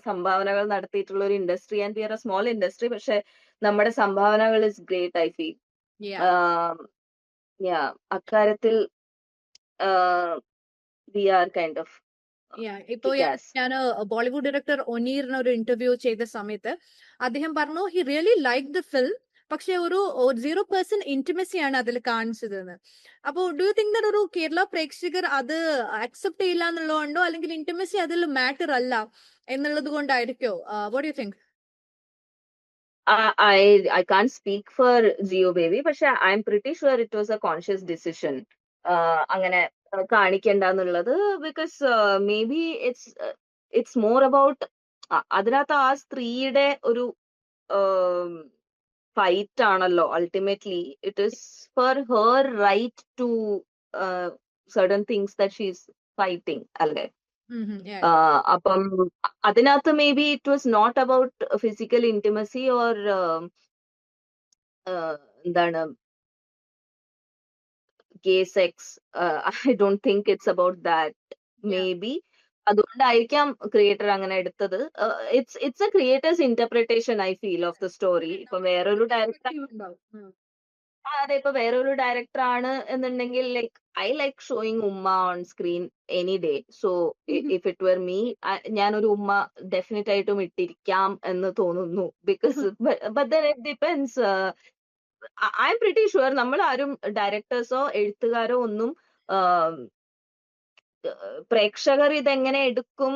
സംഭാവനകൾ നടത്തിയിട്ടുള്ള ഒരു industry, and we are a small industry. പക്ഷെ നമ്മുടെ സംഭാവനകൾ ഇസ് ഗ്രേറ്റ്, ഐ ഫീൽ. അക്കാര്യത്തിൽ വി ആർ കൈൻഡ് ഓഫ് ഇപ്പൊ ഞാൻ ബോളിവുഡ് ഡയറക്ടർ ഒനീറിന് ഒരു ഇന്റർവ്യൂ ചെയ്ത സമയത്ത് അദ്ദേഹം പറഞ്ഞു he really like the film, പക്ഷെ ഒരു 0% ഇന്റിമസിയാണ് അതിൽ കാണിച്ചതെന്ന്. അപ്പോ ഡു യു തിങ്ക് ദാറ്റ് ഒരു കേരള പ്രേക്ഷകർ അത് അക്സെപ്റ്റ് ചെയ്യില്ല എന്നുള്ളതുകൊണ്ടോ അല്ലെങ്കിൽ ഇന്റിമസി അതിൽ മാറ്റർ അല്ല എന്നുള്ളത് കൊണ്ടായിരിക്കോ? What you think? I can't speak for Geo Baby, പക്ഷെ I M pretty sure it was a conscious decision അങ്ങനെ കാണിക്കണ്ടെന്നുള്ളത്. Because maybe it's more about, അതിനകത്ത് ആ സ്ത്രീയുടെ ഒരു ഫൈറ്റ് ആണല്ലോ ultimately. It is for her right to certain things that she is fighting, അല്ലേ? അപ്പം അതിനകത്ത് maybe it was not about physical intimacy or എന്താണ് gay sex. I don't think it's about that. Maybe അതുകൊണ്ടായിരിക്കാം creator അങ്ങനെ എടുത്തത്. It's a creators interpretation, I feel, of the story. ഇപ്പൊ വേറൊരു director, അതെ, ഇപ്പൊ വേറൊരു ഡയറക്ടർ ആണ് എന്നുണ്ടെങ്കിൽ, ലൈക്ക് ഐ ലൈക്ക് ഷോയിങ് ഉമ്മ on screen any day. So if it were me, ഞാനൊരു ഉമ്മ ഡെഫിനറ്റ് ആയിട്ടും ഇട്ടിരിക്കാം എന്ന് തോന്നുന്നു. Because but then it depends. I M pretty sure നമ്മൾ ആരും ഡയറക്ടേഴ്സോ എഴുത്തുകാരോ ഒന്നും പ്രേക്ഷകർ ഇതെങ്ങനെ എടുക്കും,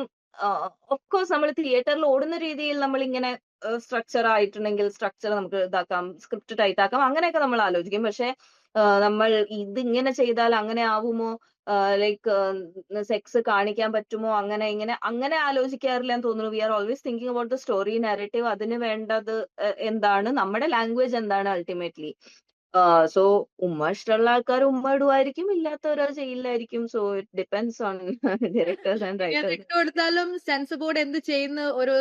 ഓഫ് കോഴ്സ് നമ്മൾ തിയേറ്ററിൽ ഓടുന്ന രീതിയിൽ നമ്മൾ ഇങ്ങനെ സ്ട്രക്ചർ ആയിട്ടുണ്ടെങ്കിൽ സ്ട്രക്ചർ നമുക്ക് ഇതാക്കാം, സ്ക്രിപ്റ്റ് ടൈറ്റ് ആക്കാം, അങ്ങനെയൊക്കെ നമ്മൾ ആലോചിക്കും. പക്ഷെ നമ്മൾ ഇതിങ്ങനെ ചെയ്താൽ അങ്ങനെ ആവുമോ, ലൈക്ക് സെക്സ് കാണിക്കാൻ പറ്റുമോ, അങ്ങനെ ആലോചിക്കാറില്ല എന്ന് തോന്നുന്നു. We are always thinking about the story narrative. അതിന് വേണ്ടത് എന്താണ്, നമ്മുടെ ലാംഗ്വേജ് എന്താണ് അൾട്ടിമേറ്റ്ലി. സോ ഉമ്മ ഇഷ്ടമുള്ള ആൾക്കാർ ഉമ്മ ഇടുമായിരിക്കും, ഇല്ലാത്തവരത് ചെയ്യില്ലായിരിക്കും. So it depends on directors and ഇനി അത് റൈറ്റേഴ്സ്. ഇട്ട് കൊടുത്താലും സെൻസർ ബോർഡ് എന്ത് ചെയ്യുന്ന ഓരോ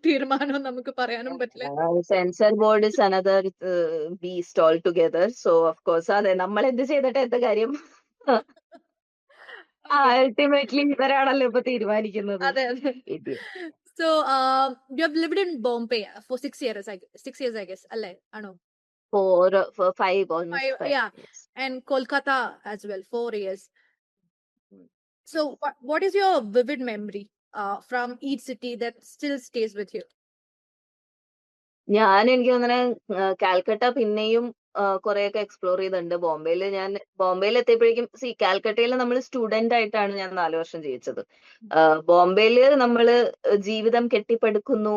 തീരുമാനവും നമുക്ക് പറയാനും പറ്റില്ല. Censor board is another beast all together. So of course അതെ, നമ്മൾ എന്ത് ചെയ്തിട്ട് എന്ത് കാര്യം? Okay. അൾട്ടിമേറ്റ്ലി ഇവരാണല്ലോ ഇപ്പൊ തീരുമാനിക്കുന്നത്. അതെ അതെ. Idiot. So, you have lived in Bombay for 6 years, 6 years, I guess. അല്ലേ? ആണോ? For 5, almost 5. Yeah. Yes. And Kolkata as well, 4 years. So, what is your vivid memory from each city that still stays with you? എനിക്ക് അങ്ങനെ കാൽക്കട്ട പിന്നെയും കുറെയൊക്കെ explore ചെയ്തിട്ടുണ്ട്. ബോംബെയിൽ എത്തിയപ്പോഴേക്കും കാൽക്കട്ടയിൽ നമ്മൾ സ്റ്റുഡന്റ് ആയിട്ടാണ് ഞാൻ 4 വർഷം ജീവിച്ചത്. ബോംബെയില് നമ്മള് ജീവിതം കെട്ടിപ്പടുക്കുന്നു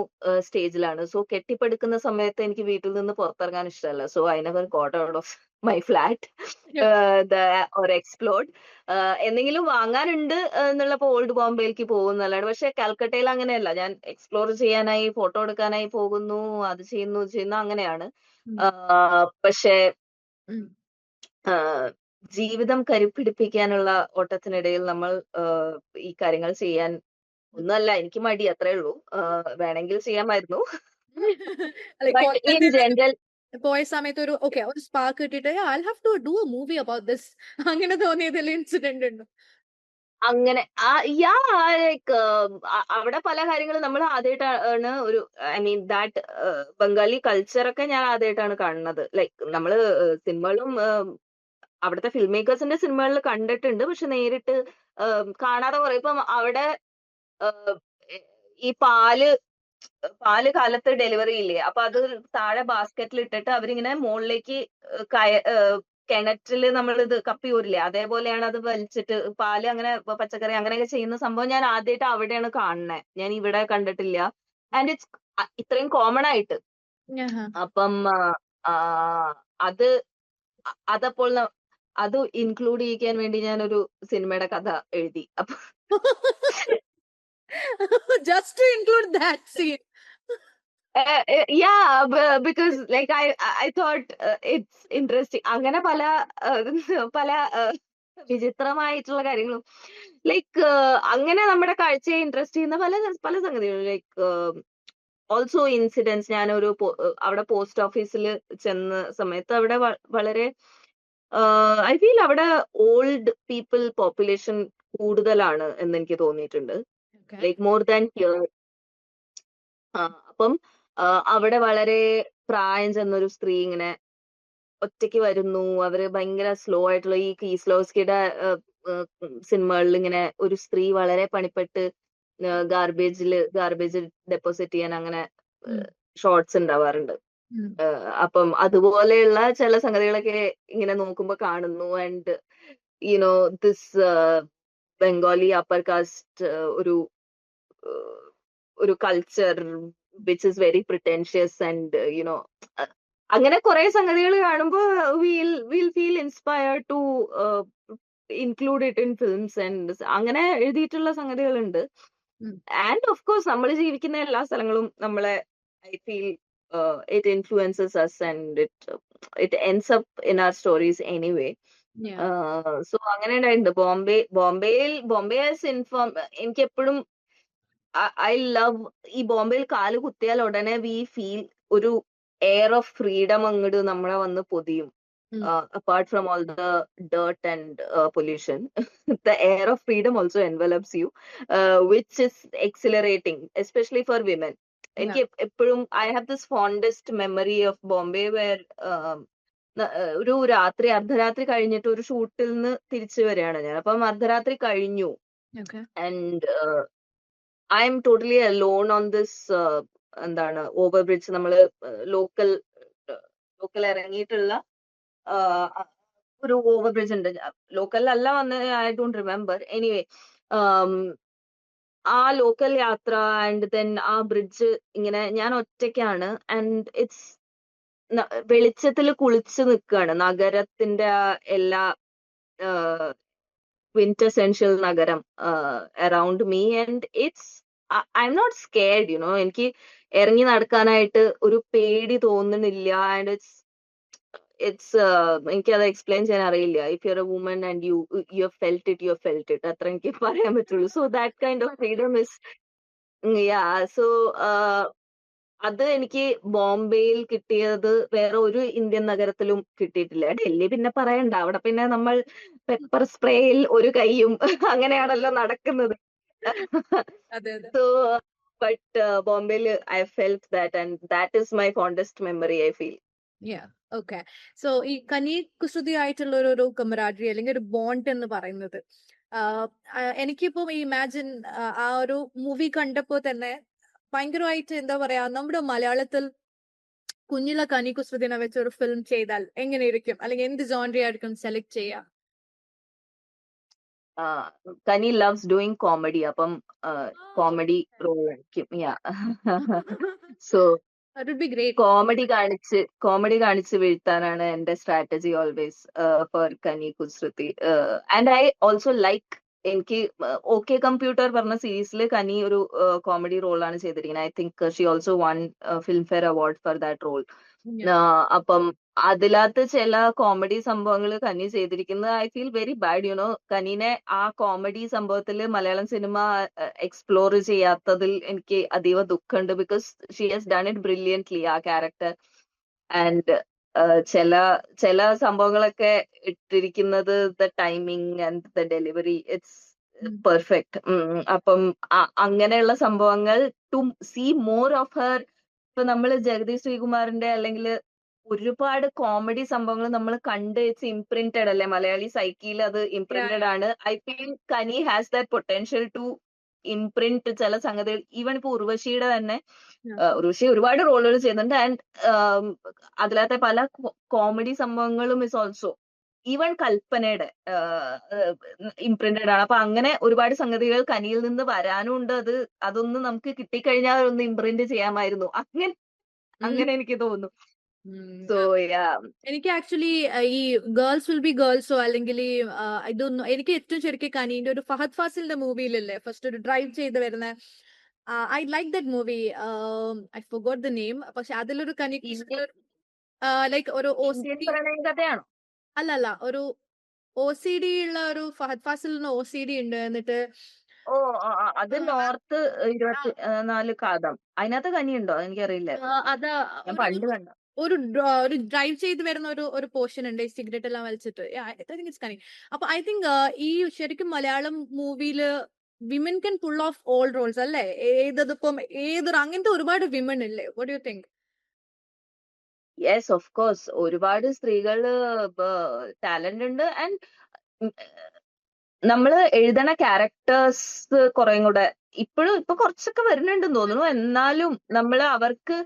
സ്റ്റേജിലാണ്. സോ കെട്ടിപ്പടുക്കുന്ന സമയത്ത് എനിക്ക് വീട്ടിൽ നിന്ന് പുറത്തിറങ്ങാൻ ഇഷ്ടമല്ല. So I never got out of my flat or explored. എന്തെങ്കിലും വാങ്ങാനുണ്ട് എന്നുള്ളപ്പോ ഓൾഡ് ബോംബെയിലേക്ക് പോകുന്നല്ലാണ്ട്. പക്ഷെ കാൽക്കട്ടയിൽ അങ്ങനെയല്ല. ഞാൻ എക്സ്പ്ലോർ ചെയ്യാനായി, ഫോട്ടോ എടുക്കാനായി പോകുന്നു, അത് ചെയ്യുന്നു അങ്ങനെയാണ്. പക്ഷെ ഉം. ജീവിതം കരുപ്പിടിപ്പിക്കാനുള്ള ഓട്ടത്തിനിടയിൽ നമ്മൾ ഈ കാര്യങ്ങൾ ചെയ്യാൻ ഒന്നുമല്ല, എനിക്ക് മടി, അത്രേ ഉള്ളൂ. വേണമെങ്കിൽ ചെയ്യാമായിരുന്നു. Like, ബട്ട് ഇൻ ജനറൽ പോയ സമയത്ത് ഒരു സ്പാർക്ക് കിട്ടിയിട്ട് I have to do a movie about this അങ്ങനെ തോന്നിയതിൽ ഇൻസിഡന്റ് ഉണ്ടോ? അങ്ങനെ ലൈക്ക് അവിടെ പല കാര്യങ്ങളും നമ്മൾ ആദ്യമായിട്ടാണ് ഐ മീൻ ദാറ്റ് ബംഗാളി കൾച്ചറൊക്കെ ഞാൻ ആദ്യമായിട്ടാണ് കാണുന്നത്. ലൈക്ക് നമ്മള് സിനിമകളും അവിടുത്തെ ഫിൽം മേക്കേഴ്സിന്റെ സിനിമകളിൽ കണ്ടിട്ടുണ്ട്, പക്ഷെ നേരിട്ട് കാണാതെ കുറെ. ഇപ്പം അവിടെ ഈ പാല് കാലത്ത് ഡെലിവറി ഇല്ലേ, അപ്പൊ അത് താഴെ ബാസ്ക്കറ്റിൽ ഇട്ടിട്ട് അവരിങ്ങനെ മുകളിലേക്ക് കിണറ്റില് നമ്മൾ ഇത് കപ്പി ഊരില്ലേ, അതേപോലെയാണ് അത് വലിച്ചിട്ട് പാല് അങ്ങനെ പച്ചക്കറി അങ്ങനെയൊക്കെ ചെയ്യുന്ന സംഭവം ഞാൻ ആദ്യമായിട്ട് അവിടെയാണ് കാണുന്നത്. ഞാൻ ഇവിടെ കണ്ടിട്ടില്ല. ആൻഡ് ഇറ്റ്സ് ഇത്രയും കോമൺ ആയിട്ട്. അപ്പം അത് അതപ്പോൾ അത് ഇൻക്ലൂഡ് ചെയ്യിക്കാൻ വേണ്ടി ഞാനൊരു സിനിമയുടെ കഥ എഴുതി. അപ്പൊ just to include that scene. Yeah, because like I thought it's interesting. അങ്ങനെ പല വിചിത്രമായിട്ടുള്ള കാര്യങ്ങളും, ലൈക്ക് അങ്ങനെ നമ്മുടെ കാഴ്ചയെ ഇൻട്രസ്റ്റ് ചെയ്യുന്ന പല സംഗതികളും. Like also incidents. ഞാനൊരു അവിടെ പോസ്റ്റ് ഓഫീസിൽ ചെന്ന സമയത്ത് അവിടെ വളരെ ഐ ഫീൽ അവിടെ ഓൾഡ് പീപ്പിൾ പോപ്പുലേഷൻ കൂടുതലാണ് എന്ന് എനിക്ക് തോന്നിയിട്ടുണ്ട്. Like more than here. അപ്പം അവിടെ വളരെ പ്രായം ചെന്നൊരു സ്ത്രീ ഇങ്ങനെ ഒറ്റയ്ക്ക് വരുന്നു. അവര് ഭയങ്കര സ്ലോ ആയിട്ടുള്ള ഈ കീസ്ലോസ്കിയുടെ സിനിമകളിൽ ഇങ്ങനെ ഒരു സ്ത്രീ വളരെ പണിപ്പെട്ട് ഗാർബേജ് ഡെപ്പോസിറ്റ് ചെയ്യാൻ അങ്ങനെ ഷോർട്സ് ഉണ്ടാവാറുണ്ട്. അപ്പം അതുപോലെയുള്ള ചില സംഗതികളൊക്കെ ഇങ്ങനെ നോക്കുമ്പോ കാണുന്നു. And you know this Bengali upper cast ഒരു culture which is very pretentious and അങ്ങനെ കുറെ സംഗതികൾ കാണുമ്പോ we'll feel inspired to include it in films and അങ്ങനെ എഴുതിയിട്ടുള്ള സംഗതികളുണ്ട്. ആൻഡ് ഓഫ് കോഴ്സ് നമ്മൾ ജീവിക്കുന്ന എല്ലാ സ്ഥലങ്ങളും നമ്മളെ I feel it influences us and it ends up in our stories anyway. So അങ്ങനെ ഉണ്ടായിട്ടുണ്ട്. ബോംബെ എനിക്ക് എപ്പോഴും ഐ ലവ് ഈ ബോംബെയിൽ കാല് കുത്തിയാൽ ഉടനെ വി ഫീൽ ഒരു എയർ ഓഫ് ഫ്രീഡം അങ്ങോട്ട് നമ്മളെ വന്ന് പൊതിയും. Apart from all the dirt and pollution, the air of freedom also envelops you, which is exhilarating especially for women. എനിക്ക് എപ്പോഴും I have this fondest memory of Bombay where ഒരു അർദ്ധരാത്രി കഴിഞ്ഞിട്ട് ഒരു ഷൂട്ടിൽ നിന്ന് തിരിച്ചു വരികയാണ് ഞാൻ. അപ്പം അർദ്ധരാത്രി കഴിഞ്ഞു. And I am totally alone on this എന്താണ് ഓവർ ബ്രിഡ്ജ്. നമ്മള് ലോക്കൽ ഇറങ്ങിയിട്ടുള്ള ഒരു ഓവർ ബ്രിഡ്ജ് ഉണ്ട്. ലോക്കലിലല്ല വന്ന് ഐ ഡോണ്ട് റിമെമ്പർ. എനിവേ ആ ലോക്കൽ യാത്ര ആൻഡ് ദെൻ ആ ബ്രിഡ്ജ് ഇങ്ങനെ ഞാൻ ഒറ്റയ്ക്കാണ്. ആൻഡ് ഇറ്റ്സ് വെളിച്ചത്തിൽ കുളിച്ച് നിൽക്കുകയാണ് നഗരത്തിന്റെ എല്ലാ quintessential നഗരം around me, and I'm not scared, എനിക്ക് ഇറങ്ങി നടക്കാനായിട്ട് ഒരു പേടി തോന്നുന്നില്ല. ആൻഡ് ഇറ്റ്സ് എനിക്കത് എക്സ്പ്ലെയിൻ ചെയ്യാൻ അറിയില്ല. If you are a woman and you have felt it, you have felt it, അത്ര എനിക്ക് പറയാൻ പറ്റുള്ളൂ. So that kind of freedom is yeah. So അത് എനിക്ക് ബോംബെയിൽ കിട്ടിയത് വേറെ ഒരു ഇന്ത്യൻ നഗരത്തിലും കിട്ടിയിട്ടില്ല. ഡൽഹി പിന്നെ പറയണ്ട, അവിടെ പിന്നെ നമ്മൾ പെപ്പർ സ്പ്രേയിൽ ഒരു കൈയും അങ്ങനെയാണല്ലോ നടക്കുന്നത്. അതെ അതെ. സോ ബട്ട് ബോംബെയിൽ I felt that and that is my fondest memory I feel. Okay. So ഈ കനി കുസൃതി ആയിട്ടുള്ള ഒരു കമറാഡറി അല്ലെങ്കിൽ ഒരു ബോണ്ട് എന്ന് പറയുന്നത് എനിക്കിപ്പോ ഇമാജിൻ ആ ഒരു മൂവി കണ്ടപ്പോ തന്നെ ഭയങ്കരമായിട്ട് എന്താ പറയാ, നമ്മുടെ മലയാളത്തിൽ കുഞ്ഞിലെ കനി കുസൃതിനെ വെച്ച് ഒരു ഫിലിം ചെയ്താൽ എങ്ങനെയിരിക്കും, അല്ലെങ്കിൽ എന്ത് ജോൺറി ആയിരിക്കും സെലക്ട് ചെയ്യാ? കനി ലവ്സ് ഡൂയിങ് കോമഡി, അപ്പം കോമഡി റോൾ ആയിരിക്കും. Yeah. So That would be great. Comedy കാണിച്ച് വീഴ്ത്താനാണ് എന്റെ strategy always for Kani Kusruti. And I also like, എനിക്ക് ഓക്കെ കമ്പ്യൂട്ടർ പറഞ്ഞ സീരീസിൽ കനി ഒരു കോമഡി റോളാണ് ചെയ്തിരിക്കുന്നത്. I think she also won Filmfare award for that role. അപ്പം അതിനകത്ത് ചില കോമഡി സംഭവങ്ങൾ കനി ചെയ്തിരിക്കുന്നത് I feel very bad. You know, കനീനെ ആ കോമഡി സംഭവത്തിൽ മലയാളം സിനിമ എക്സ്പ്ലോർ ചെയ്യാത്തതിൽ എനിക്ക് അതീവ ദുഃഖമുണ്ട്. Because she has done it brilliantly ആ ക്യാരക്ടർ. ആൻഡ് ചില ചില സംഭവങ്ങളൊക്കെ ഇട്ടിരിക്കുന്നത്, the timing and the delivery, it's perfect. അപ്പം അങ്ങനെയുള്ള സംഭവങ്ങൾ, to see more of her. ഇപ്പൊ നമ്മള് ജഗദീഷ് ശ്രീകുമാറിന്റെ അല്ലെങ്കിൽ ഒരുപാട് കോമഡി സംഭവങ്ങൾ നമ്മൾ കണ്ട് ഇറ്റ്സ് ഇംപ്രിന്റഡ് അല്ലേ, മലയാളി സൈക്കിയിൽ അത് ഇംപ്രിന്റഡ് ആണ്. I feel Kani has that potential to imprint ചില സംഗതികൾ. ഈവൻ ഇപ്പൊ ഉർവശിയുടെ തന്നെ, ഉർവശി ഒരുപാട് റോളുകൾ ചെയ്യുന്നുണ്ട്. ആൻഡ് അതിലത്തെ പല കോമഡി സംഭവങ്ങളും ഇസ് ഓൾസോ, ഈവൻ കൽപ്പനയുടെ ഇംപ്രിന്റഡ് ആണ്. അപ്പൊ അങ്ങനെ ഒരുപാട് സംഗതികൾ കനിയിൽ നിന്ന് വരാനും ഉണ്ട്. അതൊന്ന് നമുക്ക് കിട്ടിക്കഴിഞ്ഞാൽ ഒന്ന് ഇംപ്രിന്റ് ചെയ്യാമായിരുന്നു. അങ്ങനെ എനിക്ക് തോന്നുന്നു. So yeah. എനിക്ക് ആക്ച്വലി ഈ ഗേൾസ് വിൽ ബി ഗേൾസോ അല്ലെങ്കിൽ ഇതൊന്നും എനിക്ക് ഏറ്റവും ശരിക്കും കനീന്റെ ഒരു ഫഹദ് ഫാസിലിന്റെ മൂവിയിലല്ലേ ഫസ്റ്റ് ഒരു ഡ്രൈവ് ചെയ്ത് വരുന്ന, I like that movie. I forgot the name. പക്ഷെ അതിലൊരു കനി ലൈക്ക് ഒരു ഇന്ത്യൻ പ്രണയകഥയാണോ? അല്ല, ഒരു OCD ഉള്ള ഒരു ഫഹദ് ഫാസിലിന് OCD ഉണ്ട്. എന്നിട്ട് ഓ, അത് നോർത്ത് 24 കാതം. അതിനകത്ത് കനിയുണ്ടോ? എനിക്കറിയില്ല. അതാ ഞാൻ പണ്ട് കണ്ട. ഒരു ഡ്രൈവ് ചെയ്ത് വരുന്ന ഒരു പോർഷൻ ഉണ്ട്, സിഗരറ്റ് എല്ലാം വലിച്ചിട്ട്. ഇറ്റ്സ് കണി. അപ്പൊ ഐ തിങ്ക് ഈ ശരിക്കും മലയാളം മൂവിയില് വിമൻ കൻ പുൾ ഓഫ് ഓൾ റോൾസ് അല്ലേ? ഏതതിപ്പം അങ്ങനത്തെ ഒരുപാട് വിമൻ ഇല്ലേ? What you think? Yes, of course. ഒരുപാട് സ്ത്രീകള് ടാലന്റ് ഉണ്ട്. ആൻഡ് നമ്മള് എഴുതണ ക്യാരക്ടേഴ്സ് കുറേം കൂടെ ഇപ്പൊ കുറച്ചൊക്കെ വരുന്നുണ്ടെന്ന് തോന്നുന്നു. എന്നാലും നമ്മള് അവർക്ക്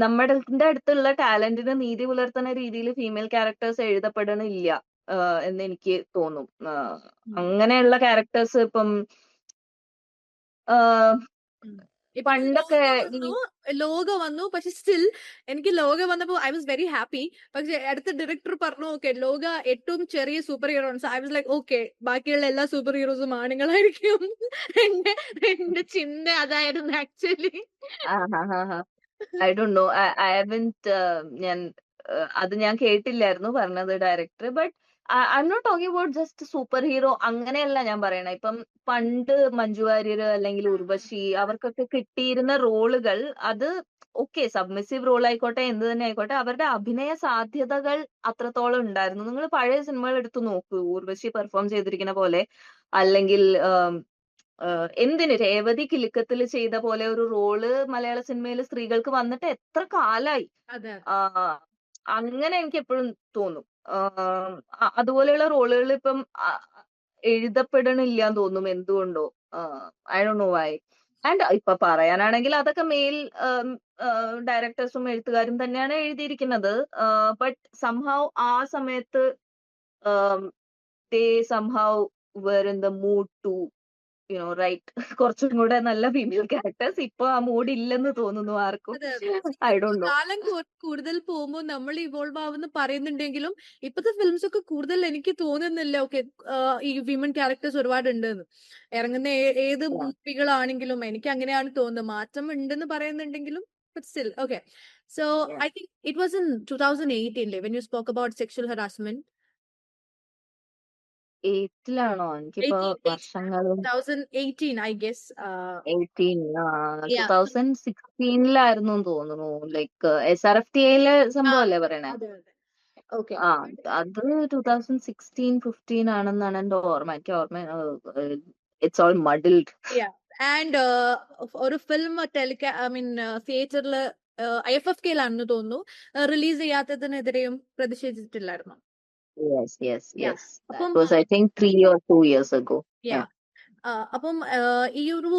നമ്മുടെ അടുത്തുള്ള ടാലന്റിന് നീതി പുലർത്തുന്ന രീതിയിൽ ഫീമെയിൽ ക്യാരക്ടേഴ്സ് എഴുതപ്പെടണില്ല എന്ന് എനിക്ക് തോന്നും. അങ്ങനെയുള്ള ക്യാരക്ടേഴ്സ് ഇപ്പം പണ്ടൊക്കെ ലോക വന്നു. പക്ഷെ സ്റ്റിൽ എനിക്ക് ലോക വന്നപ്പോ ഐ വാസ് വെരി ഹാപ്പി. പക്ഷെ അടുത്ത ഡയറക്ടർ പറഞ്ഞു, ഓക്കെ ലോക ഏറ്റവും ചെറിയ സൂപ്പർ ഹീറോ ആണ്. ഐ വാസ് ലൈക്ക്, ഓക്കെ ബാക്കിയുള്ള എല്ലാ സൂപ്പർ ഹീറോസും ആണുങ്ങളായിരിക്കും. എന്റെ ചിന്ത അതായിരുന്നു actually. I don't know, I haven't അത് ഞാൻ കേട്ടില്ലായിരുന്നു പറഞ്ഞത് director. But I M not talking about just super hero, അങ്ങനെയല്ല ഞാൻ പറയണേ. ഇപ്പം പണ്ട് മഞ്ജു വാര്യർ അല്ലെങ്കിൽ ഉർവശി അവർക്കൊക്കെ കിട്ടിയിരുന്ന റോളുകൾ, അത് ഓക്കെ സബ്മിസീവ് റോൾ ആയിക്കോട്ടെ എന്ത് തന്നെ ആയിക്കോട്ടെ, അവരുടെ അഭിനയ സാധ്യതകൾ അത്രത്തോളം ഉണ്ടായിരുന്നു. നിങ്ങൾ പഴയ സിനിമകൾ എടുത്തു നോക്കൂ, ഉർവശി പെർഫോം ചെയ്തിരിക്കുന്ന പോലെ, അല്ലെങ്കിൽ എന്തിന് രേവതി കിലുക്കത്തിൽ ചെയ്ത പോലെ ഒരു റോള് മലയാള സിനിമയിൽ സ്ത്രീകൾക്ക് വന്നിട്ട് എത്ര കാലായി. അങ്ങനെ എനിക്ക് എപ്പോഴും തോന്നും. അതുപോലെയുള്ള റോളുകൾ ഇപ്പം എഴുതപ്പെടണില്ല എന്ന് തോന്നും. എന്തുകൊണ്ടോ, I don't know why. And ഇപ്പൊ പറയാനാണെങ്കിൽ അതൊക്കെ മെയിൽ ഡയറക്ടേഴ്സും എഴുത്തുകാരും തന്നെയാണ് എഴുതിയിരിക്കുന്നത്. ബട്ട് സംഹൗ ആ സമയത്ത് they somehow were in the mood to write കുറച്ചും കൂടെ നല്ല ഫീമെയിൽ ക്യാരക്ടേഴ്സ്. ഇപ്പൊ ആ മൂഡ് ഇല്ലെന്ന് തോന്നുന്നു ആർക്കും. I don't no. കാലം കൂടുതൽ പോകുമ്പോൾ നമ്മൾ ഇവോൾവ് ആവുന്ന പറയുന്നുണ്ടെങ്കിലും ഇപ്പത്തെ ഫിലിംസ് ഒക്കെ കൂടുതൽ എനിക്ക് തോന്നുന്നില്ല ഓക്കെ ഈ വിമൻ ക്യാരക്ടേഴ്സ് ഒരുപാട് ഉണ്ടെന്ന്. ഇറങ്ങുന്ന ഏത് മൂവികളാണെങ്കിലും എനിക്ക് അങ്ങനെയാണ് തോന്നുന്നത്. മാറ്റം ഉണ്ടെന്ന് പറയുന്നുണ്ടെങ്കിലും but still, okay. So Yeah. I think it was in 2018 when you spoke about sexual harassment. 8ലാണോ എനിക്കിപ്പോ 18, വർഷങ്ങളും 2018, I guess. 18 Yeah. 2016 തോന്നുന്നു. ലൈക്ക് SRFTA സംഭവല്ലേ പറയണേ? അതെ, അതെ. Okay. ആ അത് 2016-15 ആണെന്നാണ് എന്റെ ഓർമ്മ. എനിക്ക് ഓർമ്മ. It's all muddled. Yeah. And ഒരു ഫിലിം തിയേറ്ററിൽ IFFK-ലാണെന്ന് തോന്നുന്നു റിലീസ് ചെയ്യാത്തതിനെതിരെയും പ്രതിഷേധിച്ചിട്ടില്ലായിരുന്നു. Yes, yes, Yeah. yes. That അപ്പം was, I think, 3 or 2 years ago. yeah. അപ്പം ഈ ഒരു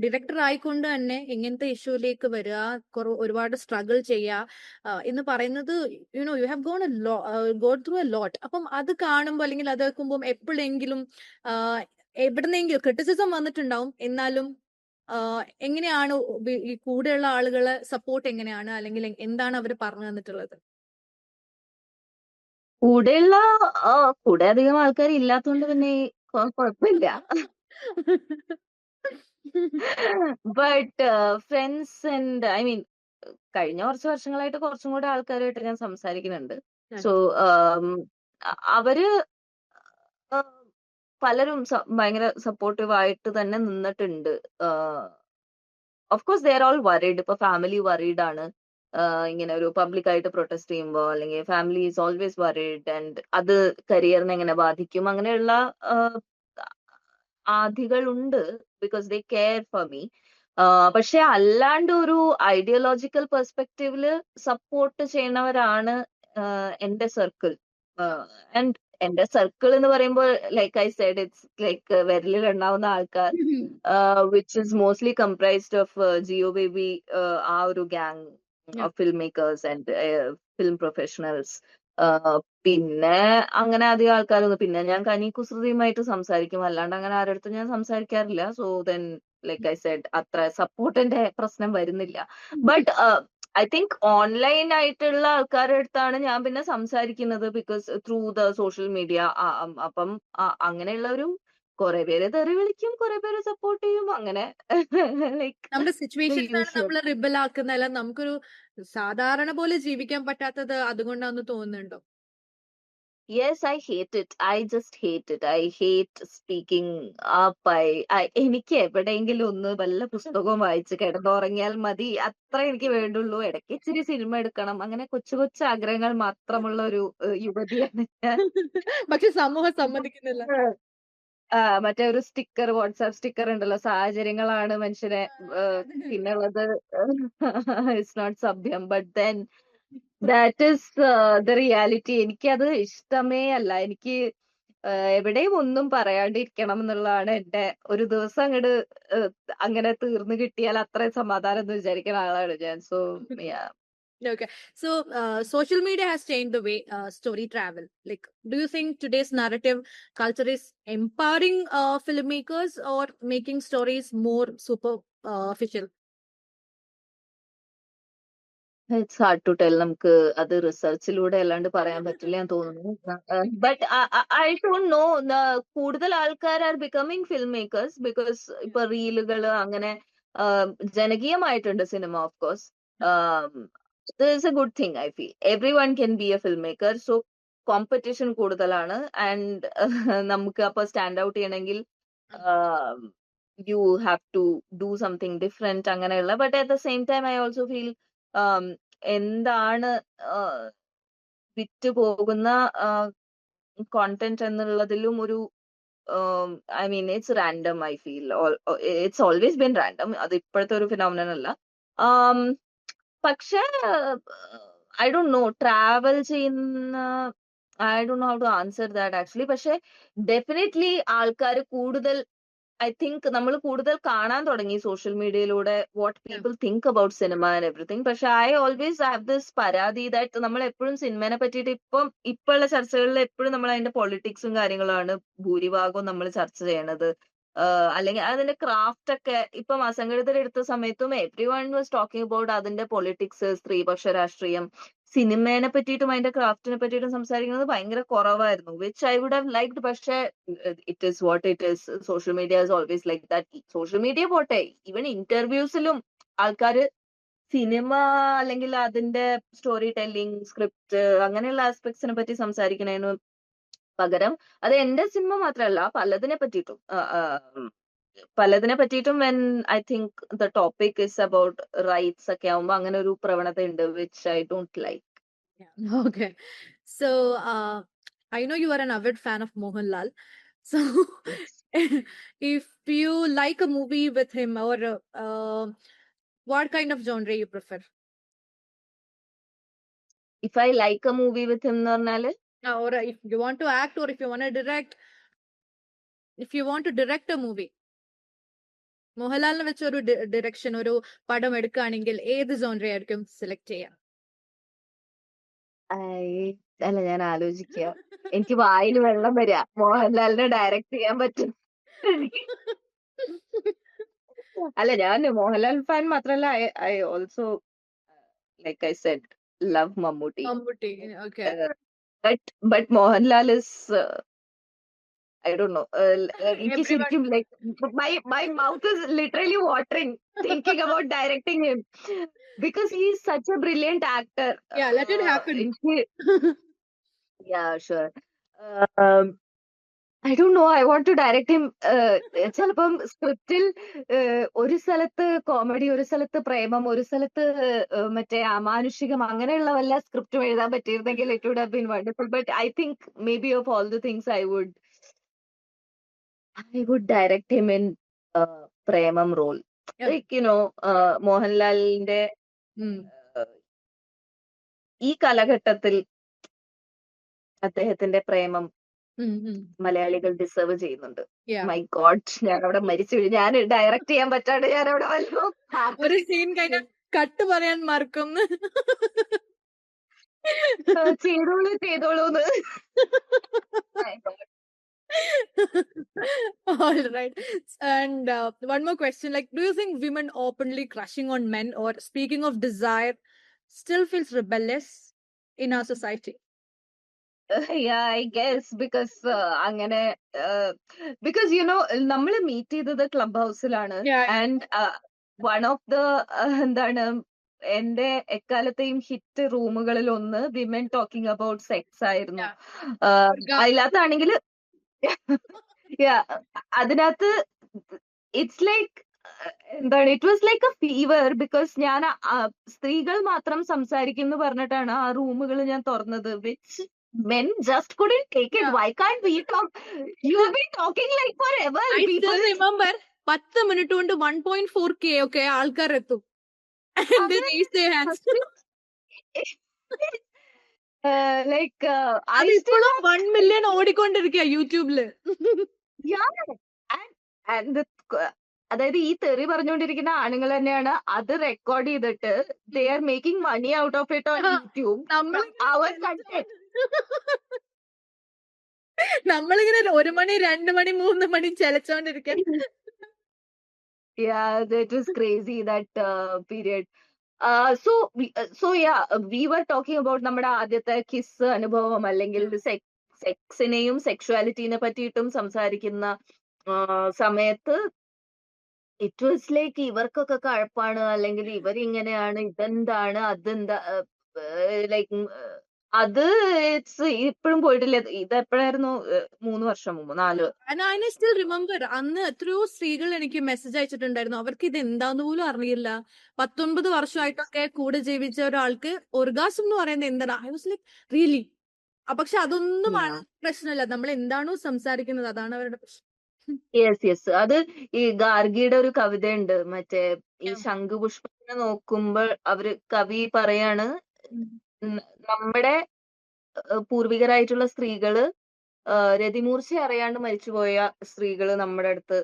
ഡയറക്ടർ ആയിക്കൊണ്ട് തന്നെ ഇങ്ങനത്തെ ഇഷ്യൂലേക്ക് വരിക, ഒരുപാട് സ്ട്രഗിൾ ചെയ്യുക എന്ന് പറയുന്നത് you have gone through a lot. അപ്പം അത് കാണുമ്പോൾ അല്ലെങ്കിൽ അത് കേൾക്കുമ്പോൾ എപ്പോഴെങ്കിലും എവിടുന്നെങ്കിലും ക്രിറ്റിസിസം വന്നിട്ടുണ്ടാവും, എന്നാലും എങ്ങനെയാണ് ഈ കൂടെയുള്ള ആളുകളെ സപ്പോർട്ട് എങ്ങനെയാണ്, അല്ലെങ്കിൽ എന്താണ് അവർ പറഞ്ഞു തന്നിട്ടുള്ളത്? കൂടെ അധികം ആൾക്കാർ ഇല്ലാത്തതുകൊണ്ട് പിന്നെ കുഴപ്പമില്ല. But friends and I mean കഴിഞ്ഞ കുറച്ച് വർഷങ്ങളായിട്ട് കുറച്ചും കൂടെ ആൾക്കാരുമായിട്ട് ഞാൻ സംസാരിക്കുന്നുണ്ട്. സോ അവര് പലരും ഭയങ്കര സപ്പോർട്ടീവ് ആയിട്ട് തന്നെ നിന്നിട്ടുണ്ട്. Of course they are all worried. ഇപ്പൊ ഫാമിലി വറീഡ് ആണ്. ഇങ്ങനെ ഒരു പബ്ലിക് ആയിട്ട് പ്രൊട്ടസ്റ്റ് ചെയ്യുമ്പോ, അല്ലെങ്കിൽ family is always worried and അത് കരിയറിനെ എങ്ങനെ ബാധിക്കും, അങ്ങനെയുള്ള ആധികളുണ്ട്. Because they care for me. പക്ഷെ അല്ലാണ്ട് ഒരു ഐഡിയോളജിക്കൽ പെർസ്പെക്റ്റീവില് സപ്പോർട്ട് ചെയ്യണവരാണ് എന്റെ സർക്കിൾ. ആൻഡ് എന്റെ സർക്കിൾ എന്ന് പറയുമ്പോൾ like I said it's like വിരലിൽ എണ്ണാവുന്ന ആൾക്കാർ, which is mostly comprised of Jeo Baby, ആ ഒരു gang of film makers and film professionals. പിന്നെ അങ്ങനെ അധികം ആൾക്കാരൊന്നും, പിന്നെ ഞാൻ കനി കുസൃതിയുമായിട്ട് സംസാരിക്കും, അല്ലാണ്ട് അങ്ങനെ ആരുടെ ഞാൻ സംസാരിക്കാറില്ല. So then like I said അത്ര സപ്പോർട്ടിന്റെ പ്രശ്നം വരുന്നില്ല. ബട്ട് ഐ തിങ്ക് ഓൺലൈൻ ആയിട്ടുള്ള ആൾക്കാരുടെ അടുത്താണ് ഞാൻ പിന്നെ സംസാരിക്കുന്നത്, because through the social media. അപ്പം അങ്ങനെയുള്ള ഒരു കുറെ പേര് തെറി വിളിക്കും, കുറെ പേര് സപ്പോർട്ട് ചെയ്യും, അങ്ങനെ ലൈക്ക് നമ്മുടെ സിറ്റുവേഷൻസാണ് നമ്മൾ റിബൽ ആക്കുന്നതല്ല, നമുക്കൊരു സാധാരണ പോലെ ജീവിക്കാൻ പറ്റാത്തത് അതുകൊണ്ടാന്ന് തോന്നുന്നുണ്ടോ? Yes, I hate it. I just hate it. I hate speaking up. എനിക്ക് എവിടെയെങ്കിലും ഒന്ന് വല്ല പുസ്തകവും വായിച്ച് കിടന്നുറങ്ങിയാൽ മതി, അത്ര എനിക്ക് വേണ്ടുള്ളൂ. ഇടയ്ക്ക് ഇച്ചിരി സിനിമ എടുക്കണം, അങ്ങനെ കൊച്ചു കൊച്ചു ആഗ്രഹങ്ങൾ മാത്രമുള്ള ഒരു യുവതിയാണ് ഞാൻ. പക്ഷെ സമൂഹം സമ്മതിക്കുന്നില്ല. മറ്റേ ഒരു സ്റ്റിക്കർ, വാട്സാപ്പ് സ്റ്റിക്കർ ഉണ്ടല്ലോ, സാഹചര്യങ്ങളാണ് മനുഷ്യനെ. പിന്നെ ഉള്ളത് ഇറ്റ്സ് നോട്ട് സഭ്യം. But then that is the reality. എനിക്കത് ഇഷ്ടമേ അല്ല. എനിക്ക് എവിടെയും ഒന്നും പറയാണ്ടിരിക്കണം എന്നുള്ളതാണ് എന്റെ. ഒരു ദിവസം അങ്ങോട്ട് അങ്ങനെ തീർന്നു കിട്ടിയാൽ അത്രയും സമാധാനം എന്ന് വിചാരിക്കുന്ന ആളാണ് ഞാൻ. So Okay, so social media has changed the way story travel. Like, do you think today's narrative culture is empowering filmmakers or making stories more superficial? It's hard to tell. നമുക്ക് അത് റിസർച്ചിലൂടെ അല്ലാണ്ട് പറയാൻ പറ്റില്ല എന്ന് തോന്നുന്നു. ബട്ട് ഐ ഡോണ്ട് നോ, കൂടുതൽ ആൾക്കാർ are becoming film makers because ഇപ്പൊ റീലുകള് അങ്ങനെ ജനകീയമായിട്ടുണ്ട് സിനിമ. Of course this a good thing. I feel everyone can be a film maker. So competition കൂടുതലാണ് ആൻഡ് നമുക്ക് അപ്പൊ സ്റ്റാൻഡ് ഔട്ട് ചെയ്യണമെങ്കിൽ you have to do something different, അങ്ങനെയുള്ള. But at the same time I also feel എന്താണ് വിറ്റ് പോകുന്ന content എന്നുള്ളതിലും ഒരു I mean it's random. I feel it's always been random. അത് ഇപ്പോഴത്തെ ഒരു ഫിനോമിനൻ അല്ല. പക്ഷേ ഐ ഡോണ്ട് നോ, ട്രാവൽ ചെയ്യുന്ന I don't know how to answer that actually. പക്ഷെ ഡെഫിനറ്റ്ലി ആൾക്കാർ കൂടുതൽ, ഐ തിങ്ക് നമ്മൾ കൂടുതൽ കാണാൻ തുടങ്ങി സോഷ്യൽ മീഡിയയിലൂടെ what people think about cinema and everything. പക്ഷെ ഐ ഓൾവേസ് ഹാവ് ദിസ് പരാതി ദാറ്റ് നമ്മൾ എപ്പോഴും സിനിമനെ പറ്റിയിട്ട് ഇപ്പോഴുള്ള ചർച്ചകളിൽ എപ്പോഴും നമ്മൾ അതിന്റെ പൊളിറ്റിക്സും കാര്യങ്ങളാണ് ഭൂരിഭാഗവും നമ്മൾ ചർച്ച ചെയ്യണത്. അല്ലെങ്കിൽ അതിന്റെ ക്രാഫ്റ്റ് ഒക്കെ ഇപ്പം അസംഘടിതർ എടുത്ത സമയത്തും every one was talking about അതിന്റെ പൊളിറ്റിക്സ്, സ്ത്രീപക്ഷ രാഷ്ട്രീയം. സിനിമേനെ പറ്റിയിട്ടും അതിന്റെ ക്രാഫ്റ്റിനെ പറ്റിയിട്ടും സംസാരിക്കുന്നത് ഭയങ്കര കുറവായിരുന്നു, which I would have liked. പക്ഷെ it is what it is. Social media is always like that. Social media പോട്ടെ, ഈവൻ ഇന്റർവ്യൂസിലും ആൾക്കാര് സിനിമ അല്ലെങ്കിൽ അതിന്റെ സ്റ്റോറി ടെല്ലിംഗ്, സ്ക്രിപ്റ്റ് അങ്ങനെയുള്ള ആസ്പെക്ട്സിനെ പറ്റി സംസാരിക്കുന്നതിന് പകരം അത് എന്റെ സിനിമ മാത്രമല്ല പലതിനെ പറ്റിയിട്ടും when I think the topic is about rights ഒക്കെ ആവുമ്പോ അങ്ങനെ ഒരു പ്രവണത ഉണ്ട് which I don't like. Yeah. Okay. So, I know you are an avid fan of Mohanlal. So, if you like a movie with him, or what kind of genre you prefer? If I like A movie with him എന്ന് പറഞ്ഞാല് Or if you want to act, or if you want to direct, if you want to direct a movie, മോഹൻലാലിനെ വെച്ച് ഒരു direction, ഒരു പടം എടുക്കുകയാണെങ്കിൽ ഏത് genre ആയിരിക്കും സെലക്ട് ചെയ്യാം? അല്ല, ഞാൻ ആലോചിക്കുക. എനിക്ക് വായിൽ വെള്ളം വരിക. മോഹൻലാലിനെ ഡയറക്ട് ചെയ്യാൻ പറ്റും. അല്ല, ഞാൻ മോഹൻലാൽ ഫാൻ മാത്രല്ല, I also like I said love Mammootty. Mammootty, okay. But Mohanlal is I don't know. എനിക്ക് ശരിക്കും like my mouth is literally watering thinking about directing him because he is such a brilliant actor. Yeah, let it happen. Yeah, sure. I don't know. I want to direct him. ചിലപ്പം സ്ക്രിപ്റ്റിൽ ഒരു സ്ഥലത്ത് comedy, ഒരു സ്ഥലത്ത് പ്രേമം, ഒരു സ്ഥലത്ത് മറ്റേ അമാനുഷികം, അങ്ങനെയുള്ള വല്ല സ്ക്രിപ്റ്റും എഴുതാൻ പറ്റിയിരുന്നെങ്കിൽ it would have been wonderful. But I think maybe of all the things I would direct him in Premam role. Yeah. Like, you know, മോഹൻലാലിന്റെ ഈ കാലഘട്ടത്തിൽ അദ്ദേഹത്തിന്റെ പ്രേമം മലയാളികൾ ഡിസേർവ് ചെയ്യുന്നുണ്ട്. മൈ ഗോഡ്, ഞാൻ അവിടെ മരിച്ചു. ഞാൻ ഡയറക്ട് ചെയ്യാൻ പറ്റാണ്ട് ഞാൻ അവിടെ വല്ലോ ഒരു സീൻ കഴിഞ്ഞ കട്ട് പറയാൻ മറക്കും. ചെയ്തോളൂന്ന്. All right. And one more question, like, do you think women openly crushing on men, or speaking of desire, still feels rebellious in our society? Yeah, I guess because അങ്ങനെ because you know നമ്മൾ meet ചെയ്തത് club ഹൗസിലാണ്. And one of the എന്താണ് എന്റെ എക്കാലത്തെയും hit റൂമുകളിൽ ഒന്ന് women talking about sex ആയിരുന്നു. അതിനകത്താണെങ്കിൽ അതിനകത്ത് ഇറ്റ്സ് ലൈക്ക് എന്താണ്, it was like A fever. Because ഞാൻ സ്ത്രീകൾ മാത്രം സംസാരിക്കുന്നു പറഞ്ഞിട്ടാണ് ആ റൂമുകൾ ഞാൻ തുറന്നത്. Which men just couldn't take it. Why can't we talk? You've been talking like forever. I still remember 10 minute കൊണ്ട് 1.4k ഒക്കെ ആൾക്കാർ എത്തും. And they raise their hands. Like ഇപ്പോഴും 1 million ഓടിക്കൊണ്ടിരിക്കുക യൂട്യൂബില്. അതായത് ഈ തെറി പറഞ്ഞുകൊണ്ടിരിക്കുന്ന ആണുങ്ങൾ തന്നെയാണ് അത് റെക്കോർഡ് ചെയ്തിട്ട് they are making money out of it on YouTube. നമ്മളിങ്ങനെ 1 മണി 2 മണി 3 മണി ചലച്ചോണ്ടിരിക്കാൻ. Yeah, that was crazy, that period. So yeah, we were talking about നമ്മുടെ ആദ്യത്തെ കിസ് അനുഭവം, അല്ലെങ്കിൽ സെക്സിനെയും സെക്ഷ്വാലിറ്റിനെ പറ്റിയിട്ടും സംസാരിക്കുന്ന സമയത്ത് ഇറ്റ് വാസ് ലൈക്ക് ഇവർക്കൊക്കെ കഴപ്പാണ്, അല്ലെങ്കിൽ ഇവരിങ്ങനെയാണ്, ഇതെന്താണ്, അതെന്താ, ലൈക്ക് അത് ഇപ്പോഴും പോയിട്ടില്ല. ഇത് എപ്പോഴായിരുന്നു? 3 വർഷം മുമ്പ്, 4. I still remember അന്ന് എത്രയോ സ്ത്രീകൾ എനിക്ക് മെസ്സേജ് അയച്ചിട്ടുണ്ടായിരുന്നു. അവർക്ക് ഇത് എന്താന്ന് പോലും അറിയില്ല. 19 വർഷമായിട്ടൊക്കെ കൂടെ ജീവിച്ച ഒരാൾക്ക് ഒർഗാസം എന്ന് പറയുന്നത് എന്താണ്? I was like really. പക്ഷെ അതൊന്നും പ്രശ്നമില്ല. നമ്മൾ എന്താണോ സംസാരിക്കുന്നത് അതാണ് അവരുടെ പ്രശ്നം. യെസ്. അത് ഈ ഗാർഗിയുടെ ഒരു കവിതയുണ്ട്, മറ്റേ ഈ ശംഖുപുഷ്പത്തിനെ നോക്കുമ്പോൾ അവര് കവി പറയാണ്, നമ്മുടെ പൂർവികരായിട്ടുള്ള സ്ത്രീകള് രതിമൂർച്ച അറിയാണ്ട് മരിച്ചുപോയ സ്ത്രീകള് നമ്മുടെ അടുത്ത്